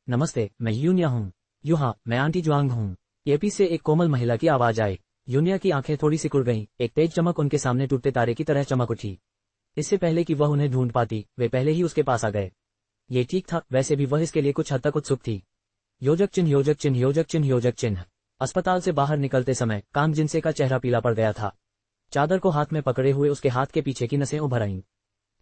नमस्ते, मैं यूनिया हूँ। यूहा, मैं आंटी जुआंग हूँ। एपी से एक कोमल महिला की आवाज आई। यूनिया की आंखें थोड़ी सिकुड़ गईं, एक तेज चमक उनके सामने टूटते तारे की तरह चमक उठी। इससे पहले कि वह उन्हें ढूंढ पाती, वे पहले ही उसके पास आ गए। ये ठीक था, वैसे भी वह इसके लिए कुछ हद तक उत्सुक थी। योजक चिन्ह योजक चिन्ह योजक चिन्ह योजक चिन्ह। अस्पताल से बाहर निकलते समय काम जिनसे का चेहरा पीला पड़ गया था। चादर को हाथ में पकड़े हुए उसके हाथ के पीछे की नसें उभर आईं।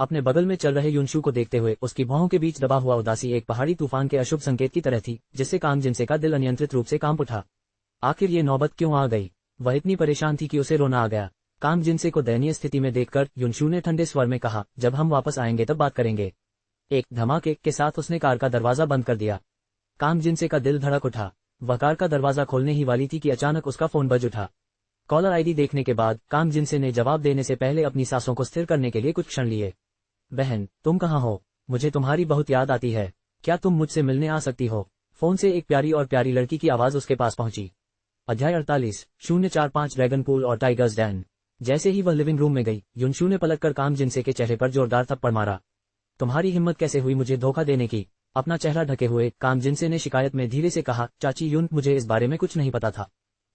अपने बगल में चल रहे यूनशू को देखते हुए उसकी भौहों के बीच दबा हुआ उदासी एक पहाड़ी तूफान के अशुभ संकेत की तरह थी, जिससे काम जिनसे का दिल अनियंत्रित रूप से कांप उठा। आखिर ये नौबत क्यों आ गई? वह इतनी परेशान थी कि उसे रोना आ गया। काम जिनसे को दयनीय स्थिति में देखकर यूनशू ने ठंडे स्वर में कहा, जब हम वापस आएंगे तब बात करेंगे। एक धमाके के साथ उसने कार का दरवाजा बंद कर दिया। काम जिनसे का दिल धड़क उठा। वह कार का दरवाजा खोलने ही वाली थी कि अचानक उसका फोन बज उठा। कॉलर आईडी देखने के बाद काम जिनसे ने जवाब देने से पहले अपनी सांसों को स्थिर करने के लिए कुछ क्षण लिए। बहन, तुम कहाँ हो? मुझे तुम्हारी बहुत याद आती है। क्या तुम मुझसे मिलने आ सकती हो? फोन से एक प्यारी और प्यारी लड़की की आवाज उसके पास पहुंची। अध्याय 48:045 ड्रैगन पूल और टाइगर्स डैन। जैसे ही वह लिविंग रूम में गई, यूनशू ने पलटकर काम जिनसे के चेहरे पर जोरदार थप्पड़ मारा। तुम्हारी हिम्मत कैसे हुई मुझे धोखा देने की? अपना चेहरा ढके हुए काम जिनसे ने शिकायत में धीरे से कहा, चाची यून, मुझे इस बारे में कुछ नहीं पता था।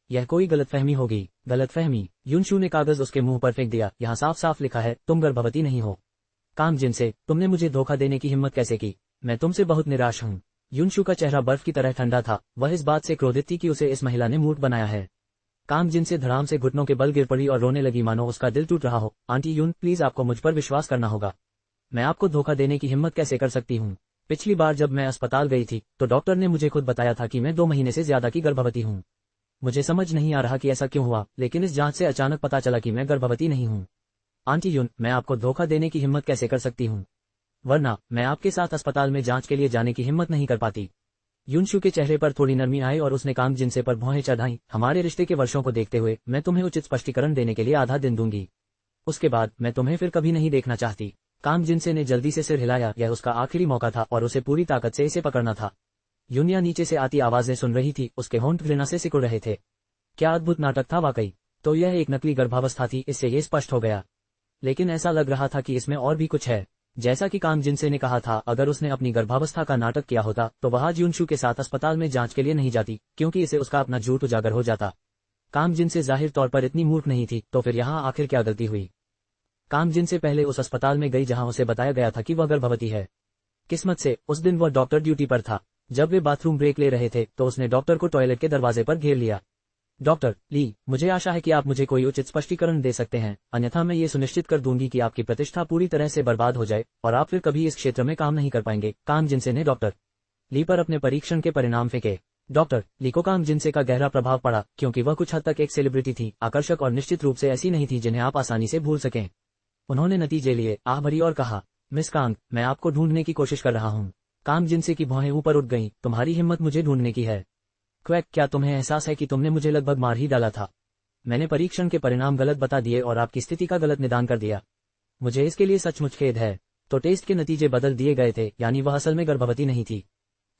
यह कोई गलतफहमी होगी। गलतफहमी? यूनशू ने कागज उसके मुंह पर फेंक दिया। यहाँ साफ साफ लिखा है, तुम गर्भवती नहीं हो। काम जिनसे, तुमने मुझे धोखा देने की हिम्मत कैसे की? मैं तुमसे बहुत निराश हूँ। यूनशू का चेहरा बर्फ की तरह ठंडा था। वह इस बात से क्रोधित थी कि उसे इस महिला ने मूर्ख बनाया है। काम जिनसे धड़ाम से घुटनों के बल गिर पड़ी और रोने लगी, मानो उसका दिल टूट रहा हो। आंटी यून, प्लीज आपको मुझ पर विश्वास करना होगा। मैं आपको धोखा देने की हिम्मत कैसे कर सकती हूँ? पिछली बार जब मैं अस्पताल गई थी तो डॉक्टर ने मुझे खुद बताया था कि मैं 2 महीने से ज्यादा की गर्भवती हूँ। मुझे समझ नहीं आ रहा कि ऐसा क्यों हुआ, लेकिन इस जांच से अचानक पता चला कि मैं गर्भवती नहीं हूँ। आंटी यून, मैं आपको धोखा देने की हिम्मत कैसे कर सकती हूँ? वरना मैं आपके साथ अस्पताल में जांच के लिए जाने की हिम्मत नहीं कर पाती। यूनशू के चेहरे पर थोड़ी नरमी आई और उसने काम जिनसे पर भौहें चढ़ाई। हमारे रिश्ते के वर्षों को देखते हुए मैं तुम्हें उचित स्पष्टीकरण देने के लिए आधा दिन दूंगी। उसके बाद मैं तुम्हें फिर कभी नहीं देखना चाहती। काम जिनसे ने जल्दी से सिर हिलाया। यह उसका आखिरी मौका था और उसे पूरी ताकत से इसे पकड़ना था। यूनिया नीचे से आती आवाजें सुन रही थी। उसके होंठ घृणा से सिकुड़ रहे थे। क्या अद्भुत नाटक था वाकई। तो यह एक नकली गर्भावस्था थी, इससे ये स्पष्ट हो गया। लेकिन ऐसा लग रहा था कि इसमें और भी कुछ है। जैसा कि काम जिनसे ने कहा था, अगर उसने अपनी गर्भावस्था का नाटक किया होता तो वह आज यूनशू के साथ अस्पताल में जांच के लिए नहीं जाती, क्योंकि इसे उसका अपना झूठ उजागर हो जाता। काम जिनसे जाहिर तौर पर इतनी मूर्ख नहीं थी, तो फिर यहाँ आखिर क्या गलती हुई? काम जिनसे पहले उस अस्पताल में गई जहां उसे बताया गया था कि वह गर्भवती है। किस्मत से उस दिन वह डॉक्टर ड्यूटी पर था। जब वे बाथरूम ब्रेक ले रहे थे तो उसने डॉक्टर को टॉयलेट के दरवाजे पर घेर लिया। डॉक्टर ली, मुझे आशा है कि आप मुझे कोई उचित स्पष्टीकरण दे सकते हैं, अन्यथा मैं ये सुनिश्चित कर दूंगी कि आपकी प्रतिष्ठा पूरी तरह से बर्बाद हो जाए और आप फिर कभी इस क्षेत्र में काम नहीं कर पाएंगे। काम जिनसे ने डॉक्टर ली पर अपने परीक्षण के परिणाम फेंके। डॉक्टर ली को काम जिनसे का गहरा प्रभाव पड़ा, क्योंकि वह कुछ हद तक एक सेलिब्रिटी थी, आकर्षक और निश्चित रूप से ऐसी नहीं थी जिन्हें आप आसानी से भूल सकें। उन्होंने नतीजे लिए, आह भरी और कहा, मिस कांग, मैं आपको ढूंढने की कोशिश कर रहा हूँ। काम जिनसे की भौहें ऊपर उठ गईं। तुम्हारी हिम्मत मुझे ढूंढने की है? क्वैक, क्या तुम्हें एहसास है कि तुमने मुझे लगभग मार ही डाला था? मैंने परीक्षण के परिणाम गलत बता दिए और आपकी स्थिति का गलत निदान कर दिया। मुझे इसके लिए सचमुच खेद है। तो टेस्ट के नतीजे बदल दिए गए थे, यानी वह असल में गर्भवती नहीं थी।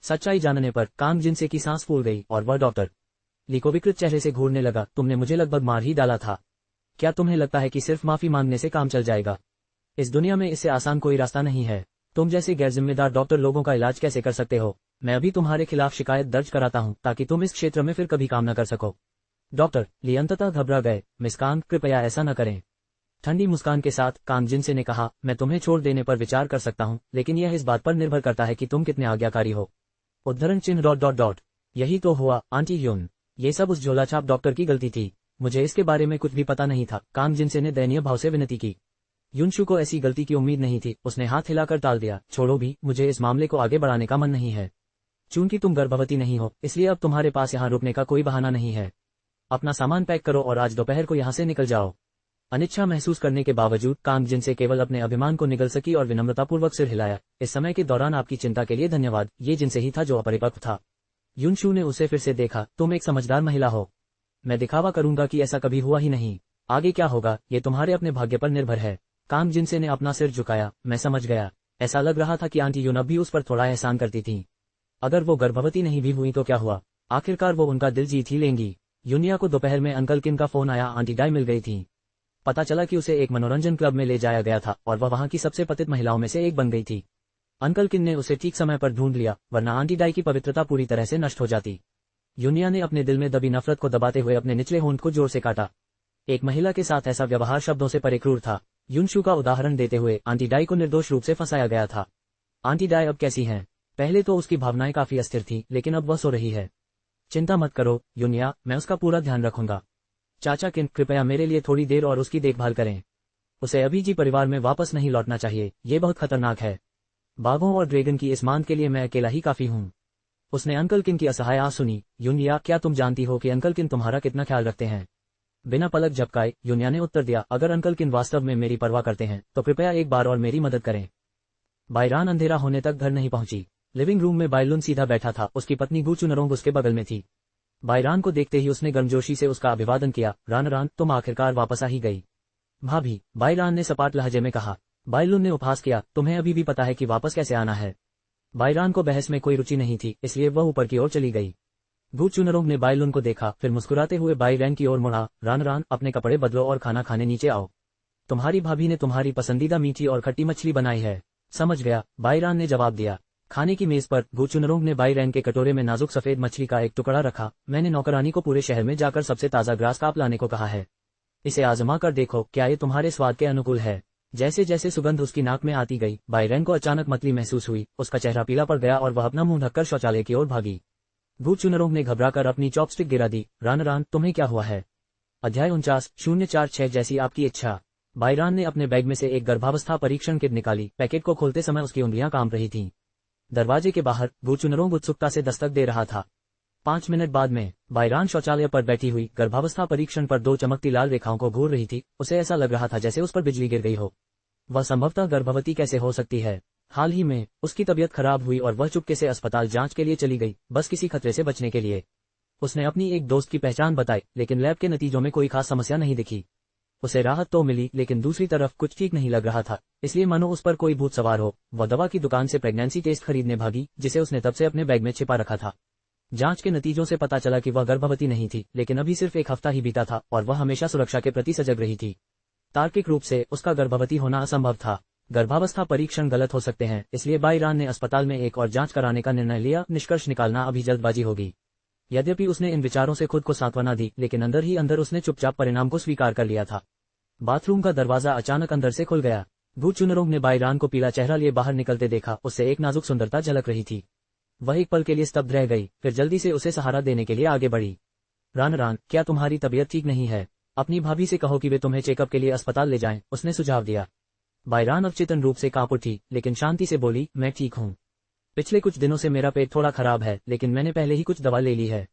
सच्चाई जानने पर काम जिनसे की सांस फूल गई और वह डॉक्टर ली को विकृत चेहरे से घूरने लगा। तुमने मुझे लगभग मार ही डाला था। क्या तुम्हें लगता है कि सिर्फ माफी मांगने से काम चल जाएगा? इस दुनिया में इससे आसान कोई रास्ता नहीं है। तुम जैसे गैर जिम्मेदार डॉक्टर लोगों का इलाज कैसे कर सकते हो? मैं अभी तुम्हारे खिलाफ शिकायत दर्ज कराता हूँ ताकि तुम इस क्षेत्र में फिर कभी काम न कर सको। डॉक्टर ली अंततः घबरा गए। मिस कांग, कृपया ऐसा न करें। ठंडी मुस्कान के साथ कांग जिनसे ने कहा, मैं तुम्हें छोड़ देने पर विचार कर सकता हूँ, लेकिन यह इस बात पर निर्भर करता है कि तुम कितने आज्ञाकारी हो। उद्धरण चिन्ह डॉट डॉट डॉट। यही तो हुआ आंटी यून। ये सब उस झोलाछाप डॉक्टर की गलती थी। मुझे इसके बारे में कुछ भी पता नहीं था। कांग जिनसे ने दयनीय भाव से विनती की। युनशु को ऐसी गलती की उम्मीद नहीं थी। उसने हाथ हिलाकर टाल दिया। छोड़ो भी, मुझे इस मामले को आगे बढ़ाने का मन नहीं है। चूंकि तुम गर्भवती नहीं हो, इसलिए अब तुम्हारे पास यहाँ रुकने का कोई बहाना नहीं है। अपना सामान पैक करो और आज दोपहर को यहाँ से निकल जाओ। अनिच्छा महसूस करने के बावजूद कांग जिनसे केवल अपने अभिमान को निगल सकी और विनम्रतापूर्वक सिर हिलाया। इस समय के दौरान आपकी चिंता के लिए धन्यवाद। ये जिनसे ही था जो अपरिपक्व था। युनशु ने उसे फिर से देखा। तुम एक समझदार महिला हो। मैं दिखावा करूंगा कि ऐसा कभी हुआ ही नहीं। आगे क्या होगा ये तुम्हारे अपने भाग्य पर निर्भर है। कांग जिनसे ने अपना सिर झुकाया। मैं समझ गया। ऐसा लग रहा था कि आंटी यून अब भी उस पर थोड़ा एहसान करती थी। अगर वो गर्भवती नहीं भी हुई तो क्या हुआ, आखिरकार वो उनका दिल जीत ही लेंगी। यूनिया को दोपहर में अंकल किन का फोन आया। आंटी डाई मिल गई थी। पता चला कि उसे एक मनोरंजन क्लब में ले जाया गया था और वह वहां की सबसे पतित महिलाओं में से एक बन गई थी। अंकल किन ने उसे ठीक समय पर ढूंढ लिया, वरना आंटी डाई की पवित्रता पूरी तरह से नष्ट हो जाती। यूनिया ने अपने दिल में दबी नफरत को दबाते हुए अपने निचले होंठ को जोर से काटा। एक महिला के साथ ऐसा व्यवहार शब्दों से परे क्रूर था। युनशु का उदाहरण देते हुए आंटी डाई को निर्दोष रूप से फंसाया गया था। आंटी डाई अब कैसी हैं? पहले तो उसकी भावनाएं काफी अस्थिर थी, लेकिन अब वह सो रही है। चिंता मत करो यूनिया, मैं उसका पूरा ध्यान रखूंगा। चाचा किन, कृपया मेरे लिए थोड़ी देर और उसकी देखभाल करें। उसे अभी जी परिवार में वापस नहीं लौटना चाहिए। ये बहुत खतरनाक है। बाघों और ड्रैगन की इस मांद के लिए मैं अकेला ही काफी हूँ। उसने अंकल किन की असहाय आह सुनी। यूनिया, क्या तुम जानती हो कि अंकल किन तुम्हारा कितना ख्याल रखते हैं? बिना पलक झपकाए यूनिया ने उत्तर दिया, अगर अंकल किन वास्तव में मेरी परवाह करते हैं तो कृपया एक बार और मेरी मदद करें। बायरान अंधेरा होने तक घर नहीं पहुंची। लिविंग रूम में बायलुन सीधा बैठा था। उसकी पत्नी गू चुनरोंग उसके बगल में थी। बायरान को देखते ही उसने गर्मजोशी से उसका अभिवादन किया। रान, तुम आखिरकार वापस आ ही गई। भाभी, बायरान ने सपाट लहजे में कहा। बायलुन ने उपहास किया, तुम्हें अभी भी पता है कि वापस कैसे आना है। बायरान को बहस में कोई रुचि नहीं थी, इसलिए वह ऊपर की ओर चली गई। गू चुनरोंग ने बायलुन को देखा, फिर मुस्कुराते हुए बायरैन की ओर मुड़ा। रान, अपने कपड़े बदलो और खाना खाने नीचे आओ। तुम्हारी भाभी ने तुम्हारी पसंदीदा मीठी और खट्टी मछली बनाई है। समझ गया, बायरान ने जवाब दिया। खाने की मेज पर गू चुनरोंग ने बायरैन के कटोरे में नाजुक सफेद मछली का एक टुकड़ा रखा। मैंने नौकरानी को पूरे शहर में जाकर सबसे ताजा ग्रास काप लाने को कहा है। इसे आजमा कर देखो, क्या ये तुम्हारे स्वाद के अनुकूल है? जैसे जैसे सुगंध उसकी नाक में आती गई, बायरैन को अचानक मतली महसूस हुई। उसका चेहरा पीला पड़ गया और वह अपना मुंह ढककर शौचालय की ओर भागी। गू चुनरोंग ने घबराकर अपनी चॉपस्टिक गिरा दी। रान, तुम्हें क्या हुआ है? अध्याय 49:046 जैसी आपकी इच्छा। बायरान ने अपने बैग में से एक गर्भावस्था परीक्षण किट निकाली। पैकेट को खोलते समय उसकी उंगलियां कांप रही थीं। दरवाजे के बाहर गू चुनरोंग उत्सुकता से दस्तक दे रहा था। 5 मिनट बाद में बायरान शौचालय पर बैठी हुई गर्भावस्था परीक्षण पर 2 चमकती लाल रेखाओं को घूर रही थी। उसे ऐसा लग रहा था जैसे उस पर बिजली गिर गई हो। वह संभवतः गर्भवती कैसे हो सकती है? हाल ही में उसकी तबीयत खराब हुई और वह चुपके से अस्पताल जांच के लिए चली गई, बस किसी खतरे से बचने के लिए। उसने अपनी एक दोस्त की पहचान बताई, लेकिन लैब के नतीजों में कोई खास समस्या नहीं दिखी। उसे राहत तो मिली, लेकिन दूसरी तरफ कुछ ठीक नहीं लग रहा था, इसलिए मानो उस पर कोई भूत सवार हो। वह दवा की दुकान से प्रेगनेंसी टेस्ट खरीदने भागी, जिसे उसने तब से अपने बैग में छिपा रखा था। जांच के नतीजों से पता चला कि वह गर्भवती नहीं थी, लेकिन अभी सिर्फ 1 हफ्ता ही बीता था और वह हमेशा सुरक्षा के प्रति सजग रही थी। तार्किक रूप से उसका गर्भवती होना असंभव था। गर्भावस्था परीक्षण गलत हो सकते हैं, इसलिए बायरान ने अस्पताल में एक और जांच कराने का निर्णय लिया। निष्कर्ष निकालना अभी जल्दबाजी होगी। यद्यपि उसने इन विचारों से खुद को सांत्वना दी, लेकिन अंदर ही अंदर उसने चुपचाप परिणाम को स्वीकार कर लिया था। बाथरूम का दरवाजा अचानक अंदर से खुल गया। गू चुनरोंग ने बायरान को पीला चेहरा लिए बाहर निकलते देखा। उससे एक नाजुक सुंदरता झलक रही थी। वह एक पल के लिए स्तब्ध रह गई, फिर जल्दी से उसे सहारा देने के लिए आगे बढ़ी। रान, क्या तुम्हारी तबीयत ठीक नहीं है? अपनी भाभी से कहो कि वे तुम्हें चेकअप के लिए अस्पताल ले जाएं, उसने सुझाव दिया। बायरान अवचेतन रूप से कांप उठी, लेकिन शांति से बोली, मैं ठीक हूँ। पिछले कुछ दिनों से मेरा पेट थोड़ा खराब है, लेकिन मैंने पहले ही कुछ दवा ले ली है।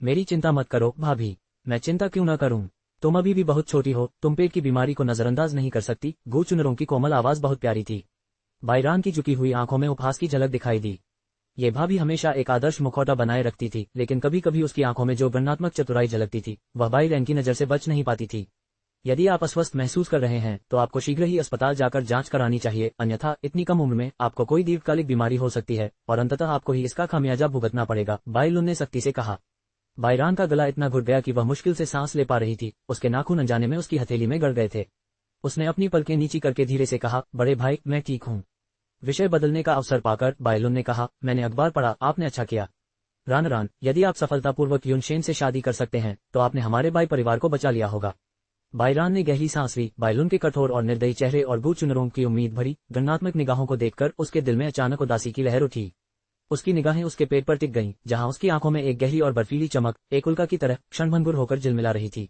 मेरी चिंता मत करो भाभी। मैं चिंता क्यों न करूं? तुम अभी भी बहुत छोटी हो, तुम पेट की बीमारी को नजरअंदाज नहीं कर सकती। गू चुनरोंग की कोमल आवाज बहुत प्यारी थी। बायरान की झुकी हुई आंखों में उपहास की झलक दिखाई दी। ये भाभी हमेशा एक आदर्श मुखौटा बनाए रखती थी, लेकिन कभी कभी उसकी आंखों में जो वर्णनात्मक चतुराई झलकती थी, वह बायरैन की नजर से बच नहीं पाती थी। यदि आप अस्वस्थ महसूस कर रहे हैं तो आपको शीघ्र ही अस्पताल जाकर जांच करानी चाहिए, अन्यथा इतनी कम उम्र में आपको कोई दीर्घकालिक बीमारी हो सकती है और अंततः आपको ही इसका खामियाजा भुगतना पड़ेगा, बायलुन ने सख्ती से कहा। बायरान का गला इतना घुट गया कि वह मुश्किल से सांस ले पा रही थी। उसके नाखून अनजाने में उसकी हथेली में गड़ गए थे। उसने अपनी पलकें नीची करके धीरे से कहा, बड़े भाई, मैं ठीक हूँ। विषय बदलने का अवसर पाकर बायलुन ने कहा, मैंने अखबार पढ़ा, आपने अच्छा किया। रानरान, यदि आप सफलतापूर्वक युनशेन से शादी कर सकते हैं तो आपने हमारे बाई परिवार को बचा लिया होगा। बायरान ने गहरी सांस ली। बायलुन के कठोर और निर्दयी चेहरे और गूढ़ चुनरों की उम्मीद भरी गणनात्मक निगाहों को देखकर उसके दिल में अचानक उदासी की लहर उठी। उसकी निगाहें उसके पेट पर टिक गईं, जहां उसकी आंखों में एक गहरी और बर्फीली चमक एक उल्का की तरह क्षणभंगुर होकर झिलमिला रही थी।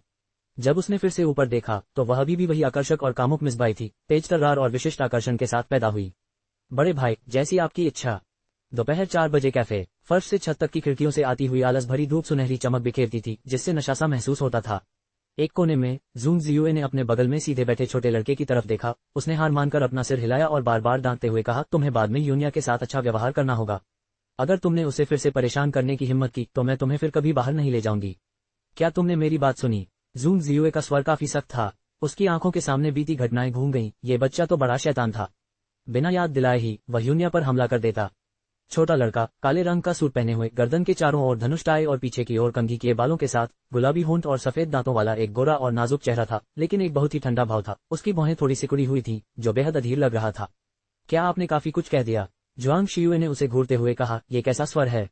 जब उसने फिर से ऊपर देखा तो वह अभी भी वही आकर्षक और कामुक मिसबाई थी, तेज तर्रार और विशिष्ट आकर्षण के साथ पैदा हुई। बड़े भाई, जैसी आपकी इच्छा। दोपहर 4 बजे कैफे। फर्श से छत तक की खिड़कियों से आती हुई आलस भरी धूप सुनहरी चमक बिखेरती थी, जिससे नशा सा महसूस होता था। एक कोने में जूंग जियुए ने अपने बगल में सीधे बैठे छोटे लड़के की तरफ देखा। उसने हार मानकर अपना सिर हिलाया और बार बार डांटते हुए कहा, तुम्हें बाद में यूनिया के साथ अच्छा व्यवहार करना होगा। अगर तुमने उसे फिर से परेशान करने की हिम्मत की तो मैं तुम्हें फिर कभी बाहर नहीं ले जाऊंगी। क्या तुमने मेरी बात सुनी? जूंग जियुए का स्वर काफी सख्त था। उसकी आंखों के सामने बीती घटनाएं घूम गईं। ये बच्चा तो बड़ा शैतान था। बिना याद दिलाए ही वह यूनिया पर हमला कर देता। छोटा लड़का, काले रंग का सूट पहने हुए, गर्दन के चारों ओर धनुष टाई और पीछे की ओर कंघी किए बालों के साथ, गुलाबी होंठ और सफेद दांतों वाला एक गोरा और नाजुक चेहरा था, लेकिन एक बहुत ही ठंडा भाव था। उसकी भौहें थोड़ी सिकुड़ी हुई थीं, जो बेहद अधीर लग रहा था। क्या आपने काफी कुछ कह दिया? जुआंग शियुए ने उसे घूरते हुए कहा, ये कैसा स्वर है?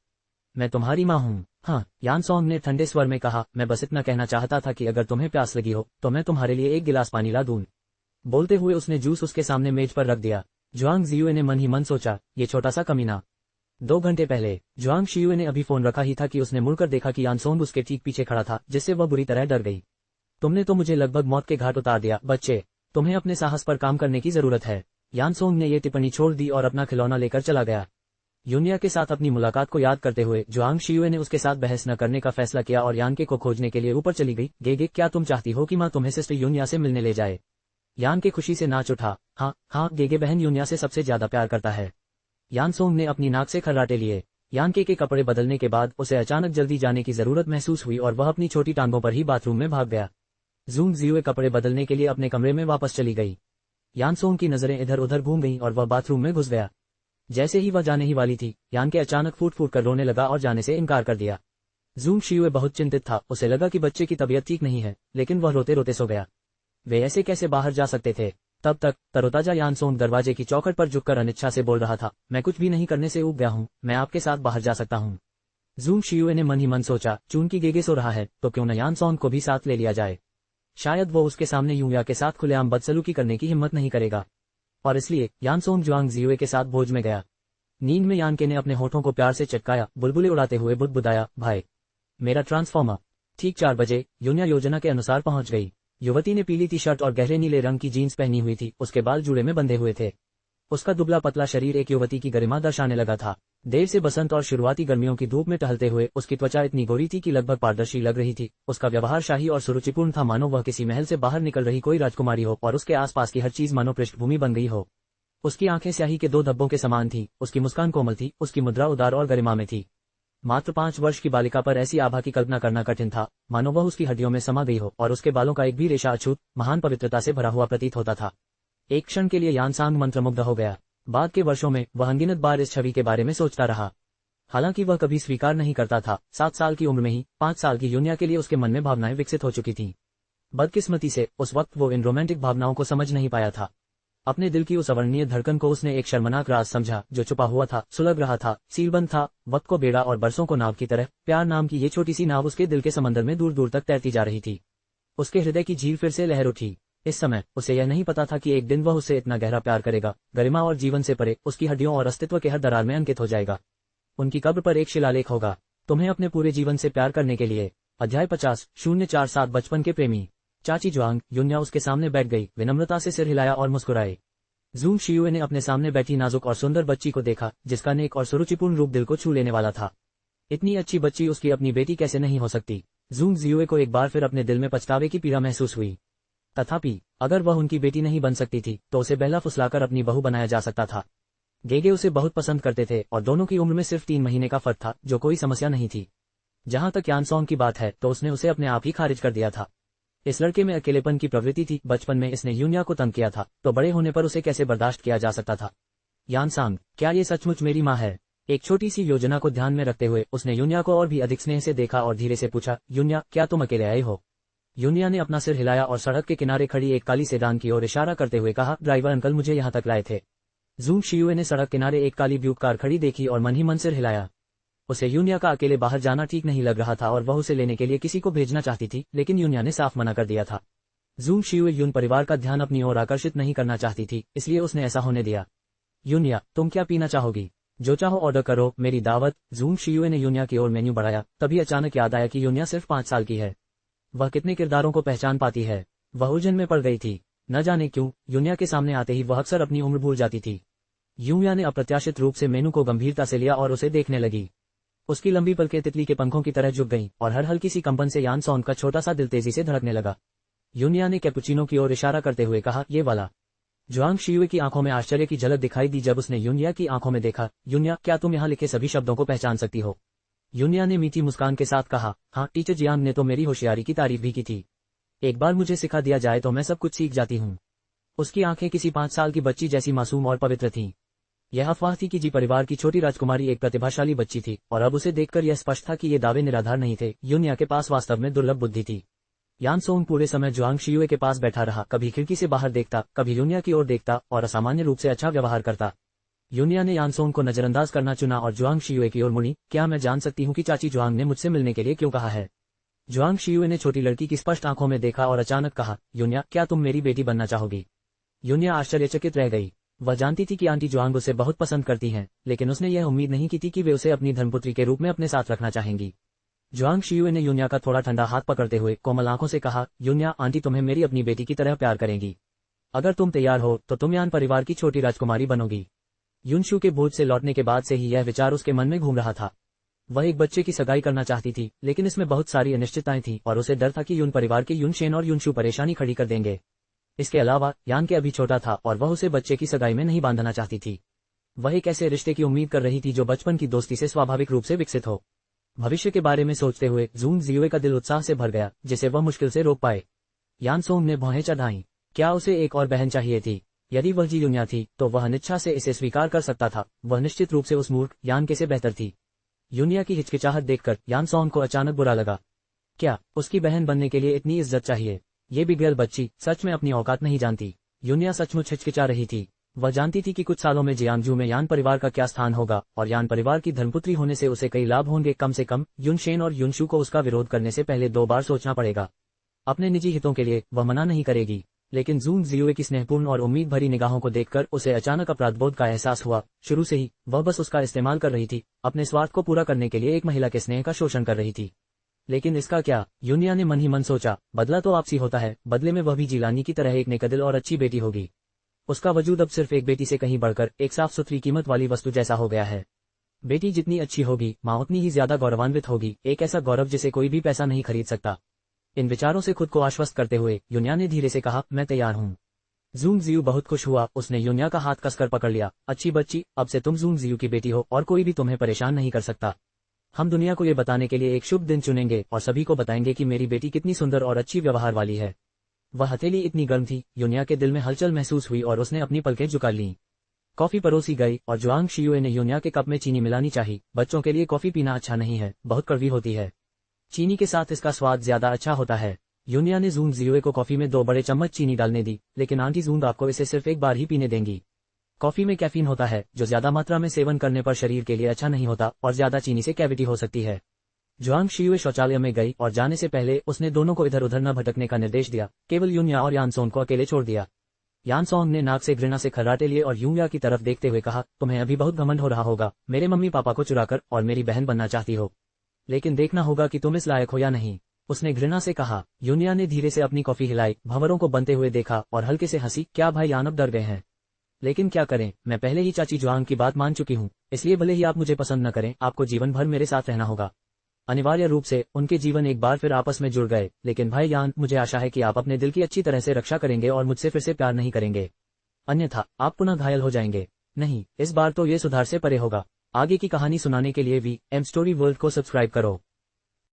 मैं तुम्हारी माँ हूँ। हाँ, यानसोंग ने ठंडे स्वर में कहा, मैं बस इतना कहना चाहता था कि अगर तुम्हें प्यास लगी हो तो मैं तुम्हारे लिए एक गिलास पानी ला दूं। बोलते हुए उसने जूस उसके सामने मेज पर रख दिया। जुआंग जियुए ने मन ही मन सोचा, ये छोटा सा कमीना। 2 घंटे पहले जुआंग शियुए ने अभी फोन रखा ही था कि उसने मुड़कर देखा कि यानसोंग उसके ठीक पीछे खड़ा था, जिससे वह बुरी तरह डर गई। तुमने तो मुझे लगभग मौत के घाट उतार दिया, बच्चे। तुम्हें अपने साहस पर काम करने की जरूरत है। यानसोंग ने ये टिप्पणी छोड़ दी और अपना खिलौना लेकर चला गया। यूनिया के साथ अपनी मुलाकात को याद करते हुए जुआंग शियुए ने उसके साथ बहस न करने का फैसला किया और यानके को खोजने के लिए ऊपर चली गई। गेगे, क्या तुम चाहती हो कि माँ तुम्हें सिस्टर यूनिया से मिलने ले जाए? यानके खुशी से नाच उठा। हाँ, गेगे बहन यूनिया से सबसे ज्यादा प्यार करता है। यानसोंग ने अपनी नाक से खर्राटे लिए। यानके के कपड़े बदलने के बाद उसे अचानक जल्दी जाने की जरूरत महसूस हुई और वह अपनी छोटी टांगों पर ही बाथरूम में भाग गया। जूंग जियुए कपड़े बदलने के लिए अपने कमरे में वापस चली गई। यानसोंग की नजरें इधर उधर घूम गईं और वह बाथरूम में घुस गया। जैसे ही वह जाने ही वाली थी, यानके अचानक फूट फूट कर रोने लगा और जाने से इनकार कर दिया। जूंग शियुए बहुत चिंतित था। उसे लगा कि बच्चे की तबीयत ठीक नहीं है, लेकिन वह रोते रोते सो गया। वे ऐसे कैसे बाहर जा सकते थे? तब तक तरोताजा यानसोंग दरवाजे की चौखट पर झुककर अनिच्छा से बोल रहा था, मैं कुछ भी नहीं करने से ऊब गया हूँ, मैं आपके साथ बाहर जा सकता हूँ। जूंग शियुए ने मन ही मन सोचा, चूंकि गेगे सो रहा है तो क्यों न यानसोंग को भी साथ ले लिया जाए। शायद वो उसके सामने यूनिया के साथ खुलेआम बदसलूकी करने की हिम्मत नहीं करेगा। और इसलिए यानसोंग जुआंग जियुए के साथ भोज में गया। नींद में यानके ने अपने होठों को प्यार से चटकाया, बुलबुले उड़ाते हुए बुदबुदाया, भाई मेरा ट्रांसफॉर्मर। ठीक 4 बजे यूनिया योजना के अनुसार पहुंच गई। युवती ने पीली टी शर्ट और गहरे नीले रंग की जीन्स पहनी हुई थी। उसके बाल जूड़े में बंधे हुए थे। उसका दुबला पतला शरीर एक युवती की गरिमा दर्शाने लगा था। देर से बसंत और शुरुआती गर्मियों की धूप में टहलते हुए उसकी त्वचा इतनी गोरी थी कि लगभग पारदर्शी लग रही थी। उसका व्यवहार शाही और सुरुचिपूर्ण था, मानो वह किसी महल से बाहर निकल रही कोई राजकुमारी हो और उसके आसपास की हर चीज मानो पृष्ठभूमि बन गई हो। उसकी आंखें स्याही के 2 धब्बों के समान थी। उसकी मुस्कान कोमल थी, उसकी मुद्रा उदार और गरिमा में थी। मात्र 5 वर्ष की बालिका पर ऐसी आभा की कल्पना करना कठिन था, मानो वह उसकी हड्डियों में समा गई हो और उसके बालों का एक भी रेशा अछूत महान पवित्रता से भरा हुआ प्रतीत होता था। एक क्षण के लिए यानसांग मंत्रमुग्ध हो गया। बाद के वर्षों में वह अनगिनत बार इस छवि के बारे में सोचता रहा। हालांकि वह कभी स्वीकार नहीं करता था। 7 साल की उम्र में ही 5 साल की यूनिया के लिए उसके मन में भावनाएं विकसित हो चुकी थीं। बदकिस्मती से उस वक्त वो इन रोमांटिक भावनाओं को समझ नहीं पाया था। अपने दिल की उस अवर्णनीय धड़कन को उसने एक शर्मनाक राज समझा, जो छुपा हुआ था, सुलग रहा था, सीलबंद था। वक्त को बेड़ा और बरसों को नाव की तरह प्यार नाम की ये छोटी सी नाव उसके दिल के समंदर में दूर दूर तक तैरती जा रही थी। उसके हृदय की झील फिर से लहर उठी। इस समय उसे यह नहीं पता था कि एक दिन वह उससे इतना गहरा प्यार करेगा, गरिमा और जीवन से परे उसकी हड्डियों और अस्तित्व के हर दरार में अंकित हो जाएगा। उनकी कब्र पर एक शिलालेख होगा, तुम्हें अपने पूरे जीवन से प्यार करने के लिए। अध्याय 50 047 बचपन के प्रेमी। चाची जुआंग यूनिया उसके सामने बैठ गई, विनम्रता से सिर हिलाया और मुस्कुराए। जूंग शियुए ने अपने सामने बैठी नाजुक और सुंदर बच्ची को देखा, जिसका नेक और सुरुचिपूर्ण रूप दिल को छू लेने वाला था। इतनी अच्छी बच्ची उसकी अपनी बेटी कैसे नहीं हो सकती। जूंग जियुए को एक बार फिर अपने दिल में पछतावे की पीड़ा महसूस हुई। तथापि अगर वह उनकी बेटी नहीं बन सकती थी तो उसे बहला फुसलाकर अपनी बहू बनाया जा सकता था। गेगे उसे बहुत पसंद करते थे और दोनों की उम्र में सिर्फ 3 महीने का फर्क था, जो कोई समस्या नहीं थी। जहां तक यानसोंग की बात है तो उसने उसे अपने आप ही खारिज कर दिया था। इस लड़के में अकेलेपन की प्रवृत्ति थी। बचपन में इसने यूनिया को तंग किया था, तो बड़े होने पर उसे कैसे बर्दाश्त किया जा सकता था। यानसांग, क्या ये सचमुच मेरी माँ है? एक छोटी सी योजना को ध्यान में रखते हुए उसने यूनिया को और भी अधिक स्नेह से देखा और धीरे से पूछा, यूनिया, क्या तुम अकेले आए हो? यूनिया ने अपना सिर हिलाया और सड़क के किनारे खड़ी एक काली सेडान की ओर इशारा करते हुए कहा, ड्राइवर अंकल मुझे यहाँ तक लाए थे। जूंग शियुए ने सड़क किनारे एक काली ब्यूक कार खड़ी देखी और मन ही मन सिर हिलाया। उसे यूनिया का अकेले बाहर जाना ठीक नहीं लग रहा था और वह उसे लेने के लिए किसी को भेजना चाहती थी, लेकिन यूनिया ने साफ मना कर दिया था। जूंग शियुए यून परिवार का ध्यान अपनी ओर आकर्षित नहीं करना चाहती थी, इसलिए उसने ऐसा होने दिया। यूनिया, तुम क्या पीना चाहोगी? जो चाहो ऑर्डर करो, मेरी दावत। जूंग शियुए ने यूनिया की ओर मेन्यू बढ़ाया, तभी अचानक याद आया कि यूनिया सिर्फ 5 साल की है। वह कितने किरदारों को पहचान पाती है। वह उलझन में पड़ गई थी। न जाने क्यों यूनिया के सामने आते ही वह अक्सर अपनी उम्र भूल जाती थी। यूनिया ने अप्रत्याशित रूप से मेनू को गंभीरता से लिया और उसे देखने लगी। उसकी लंबी पलकें तितली के पंखों की तरह झुक गईं और हर हल्की सी कंपन से यान सॉन्ग का छोटा सा दिल तेजी से धड़कने लगा। यूनिया ने कैपुचिनो की ओर इशारा करते हुए कहा, ये वाला। जुआंग शियुए की आंखों में आश्चर्य की झलक दिखाई दी जब उसने यूनिया की आंखों में देखा। यूनिया, क्या तुम यहाँ लिखे सभी शब्दों को पहचान सकती हो? यूनिया ने मीठी मुस्कान के साथ कहा, हाँ, टीचर जियांग ने तो मेरी होशियारी की तारीफ भी की थी। एक बार मुझे सिखा दिया जाए तो मैं सब कुछ सीख जाती हूँ। उसकी आंखें किसी 5 साल की बच्ची जैसी मासूम और पवित्र थीं। यह अफवाह थी कि जी परिवार की छोटी राजकुमारी एक प्रतिभाशाली बच्ची थी, और अब उसे देखकर यह स्पष्ट था कि ये दावे निराधार नहीं थे। यूनिया के पास वास्तव में दुर्लभ बुद्धि थी। यान सोंग पूरे समय जुआंग शियुए के पास बैठा रहा, कभी खिड़की से बाहर देखता, कभी यूनिया की ओर देखता और असामान्य रूप से अच्छा व्यवहार करता। यूनिया ने यान सोंग को नजरअंदाज करना चुना और जुआंग शियुए की ओर मुड़ी। क्या मैं जान सकती हूँ कि चाची जुआंग ने मुझसे मिलने के लिए क्यों कहा है? जुआंग शियुए ने छोटी लड़की की स्पष्ट आंखों में देखा और अचानक कहा, यूनिया, क्या तुम मेरी बेटी बनना चाहोगी? यूनिया आश्चर्यचकित रह गई। वह जानती थी कि आंटी जुआंग उसे बहुत पसंद करती हैं, लेकिन उसने यह उम्मीद नहीं की थी कि वे उसे अपनी धर्मपुत्री के रूप में अपने साथ रखना चाहेंगी। जुआंग शियुए ने यूनिया का थोड़ा ठंडा हाथ पकड़ते हुए कोमल आंखों से कहा, यूनिया, आंटी तुम्हें मेरी अपनी बेटी की तरह प्यार करेंगी। अगर तुम तैयार हो तो तुम यान परिवार की छोटी राजकुमारी बनोगी। यूनशु के बोझ से लौटने के बाद से ही यह विचार उसके मन में घूम रहा था। वह एक बच्चे की सगाई करना चाहती थी, लेकिन इसमें बहुत सारी अनिश्चितताएं थीं और उसे डर था कि यून परिवार के यूनशेन और यूनशु परेशानी खड़ी कर देंगे। इसके अलावा यान के अभी छोटा था और वह उसे बच्चे की सगाई में नहीं बांधना चाहती थी। वह एक ऐसे रिश्ते की उम्मीद कर रही थी जो बचपन की दोस्ती से स्वाभाविक रूप से विकसित हो। भविष्य के बारे में सोचते हुए जूंग जियुए का दिल उत्साह से भर गया, जिसे वह मुश्किल से रोक पाए। यान सोंग ने भौहें चढ़ाईं। क्या उसे एक और बहन चाहिए थी? यदि वह जी यूनिया थी तो वह अनिच्छा से इसे स्वीकार कर सकता था। वह निश्चित रूप से उस मूर्ख यान के से बेहतर थी। यूनिया की हिचकिचाहट देखकर यान सोंग को अचानक बुरा लगा। क्या उसकी बहन बनने के लिए इतनी इज्जत चाहिए? ये बिगड़ैल बच्ची सच में अपनी औकात नहीं जानती। यूनिया सचमुच हिचकिचा रही थी। वह जानती थी कि कुछ सालों में जियांगजू में यान परिवार का क्या स्थान होगा, और यान परिवार की धर्मपुत्री होने से उसे कई लाभ होंगे। कम से कम यूनशेन और यूनशु को उसका विरोध करने से पहले 2 बार सोचना पड़ेगा। अपने निजी हितों के लिए वह मना नहीं करेगी। लेकिन जूंग जियुए की स्नेहपूर्ण और उम्मीद भरी निगाहों को देखकर उसे अचानक अपराधबोध का एहसास हुआ। शुरू से ही वह बस उसका इस्तेमाल कर रही थी, अपने स्वार्थ को पूरा करने के लिए एक महिला के स्नेह का शोषण कर रही थी। लेकिन इसका क्या? यूनिया ने मन ही मन सोचा, बदला तो आपसी होता है, बदले में वह भी जिलानी की तरह एक नेकदिल और अच्छी बेटी होगी। उसका वजूद अब सिर्फ एक बेटी से कहीं बढ़कर एक साफ सुथरी कीमत वाली वस्तु जैसा हो गया है। बेटी जितनी अच्छी होगी, माँ उतनी ही ज्यादा गौरवान्वित होगी, एक ऐसा गौरव जिसे कोई भी पैसा नहीं खरीद सकता। इन विचारों से खुद को आश्वस्त करते हुए यूनिया ने धीरे से कहा, मैं तैयार हूँ। जूंग जियू बहुत खुश हुआ। उसने यूनिया का हाथ कसकर पकड़ लिया। अच्छी बच्ची, अब से तुम जूंग जियू की बेटी हो और कोई भी तुम्हें परेशान नहीं कर सकता। हम दुनिया को ये बताने के लिए एक शुभ दिन चुनेंगे और सभी को बताएंगे कि मेरी बेटी कितनी सुंदर और अच्छी व्यवहार वाली है। वह हथेली इतनी गर्म थी, यूनिया के दिल में हलचल महसूस हुई और उसने अपनी पलकें झुका लीं। कॉफी परोसी गई और जुआंग शियुए ने यूनिया के कप में चीनी मिलानी चाही। बच्चों के लिए कॉफी पीना अच्छा नहीं है, बहुत कड़वी होती है। चीनी के साथ इसका स्वाद ज्यादा अच्छा होता है। यूनिया ने जूंग जियुए को कॉफी में 2 बड़े चम्मच चीनी डालने दी, लेकिन आंटी जूंग आपको इसे सिर्फ एक बार ही पीने देंगी। कॉफी में कैफीन होता है, जो ज्यादा मात्रा में सेवन करने पर शरीर के लिए अच्छा नहीं होता और ज्यादा चीनी से कैविटी हो सकती है। जुआंग शियुए शौचालय में गई और जाने से पहले उसने दोनों को इधर उधर न भटकने का निर्देश दिया। केवल यूनिया और यानसोंग को अकेले छोड़ दिया। यानसोंग ने नाक से घृणा से खर्राटे लिए और यूनिया की तरफ देखते हुए कहा, तुम्हें अभी बहुत घमंड हो रहा होगा, मेरे मम्मी पापा को चुराकर और मेरी बहन बनना चाहती हो, लेकिन देखना होगा कि तुम इस लायक हो या नहीं। उसने घृणा से कहा। यूनिया ने धीरे से अपनी कॉफी हिलाई, भंवरों को बनते हुए देखा और हल्के से हंसी। क्या भाई यान अब डर गए हैं? लेकिन क्या करें, मैं पहले ही चाची जुआंग की बात मान चुकी हूँ, इसलिए भले ही आप मुझे पसंद न करें, आपको जीवन भर मेरे साथ रहना होगा। अनिवार्य रूप से उनके जीवन एक बार फिर आपस में जुड़ गए। लेकिन भाई यान, मुझे आशा है कि आप अपने दिल की अच्छी तरह से रक्षा करेंगे और मुझसे फिर से प्यार नहीं करेंगे, अन्यथा आप पुनः घायल हो जाएंगे। नहीं, इस बार तो ये सुधार से परे होगा। आगे की कहानी सुनाने के लिए VM स्टोरी वर्ल्ड को सब्सक्राइब करो।